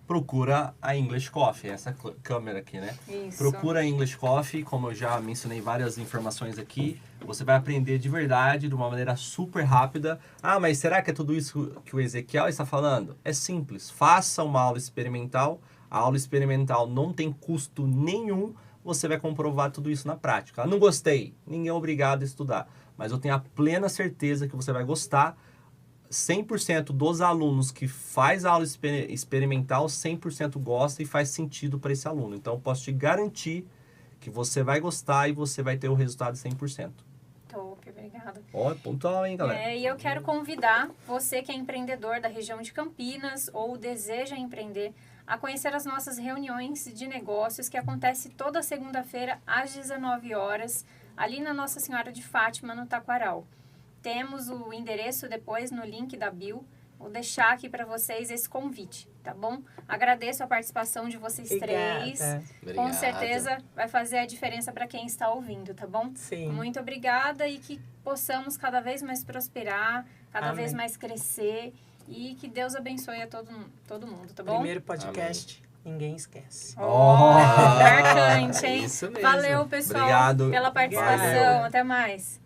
[SPEAKER 4] Procura a English Coffee, essa câmera aqui, né?
[SPEAKER 2] Isso.
[SPEAKER 4] Procura a English Coffee, como eu já mencionei várias informações aqui. Você vai aprender de verdade, de uma maneira super rápida. Ah, mas será que é tudo isso que o Ezequiel está falando? É simples. Faça uma aula experimental. A aula experimental não tem custo nenhum. Você vai comprovar tudo isso na prática. Ah, não gostei. Ninguém é obrigado a estudar. Mas eu tenho a plena certeza que você vai gostar. 100% dos alunos que faz a aula experimental, 100% gosta e faz sentido para esse aluno. Então, eu posso te garantir que você vai gostar e você vai ter o resultado 100%.
[SPEAKER 2] Top, obrigada.
[SPEAKER 4] Ó, é pontual, hein, galera?
[SPEAKER 2] E eu quero convidar você que é empreendedor da região de Campinas ou deseja empreender a conhecer as nossas reuniões de negócios que acontece toda segunda-feira às 19 horas, ali na Nossa Senhora de Fátima, no Taquaral. Temos o endereço depois no link da bio. vou deixar aqui para vocês esse convite, tá bom? Agradeço a participação de vocês três.
[SPEAKER 1] Obrigada.
[SPEAKER 2] Com
[SPEAKER 3] Obrigado.
[SPEAKER 2] certeza vai fazer a diferença para quem está ouvindo, tá bom?
[SPEAKER 1] Sim.
[SPEAKER 2] Muito obrigada e que possamos cada vez mais prosperar, cada
[SPEAKER 1] Amém.
[SPEAKER 2] vez mais crescer e que Deus abençoe a todo mundo, tá bom?
[SPEAKER 1] Primeiro podcast, ninguém esquece.
[SPEAKER 2] Marcante, hein?
[SPEAKER 3] Isso mesmo.
[SPEAKER 2] Valeu, pessoal,
[SPEAKER 4] Obrigado.
[SPEAKER 2] pela participação.
[SPEAKER 1] Valeu.
[SPEAKER 2] Até mais.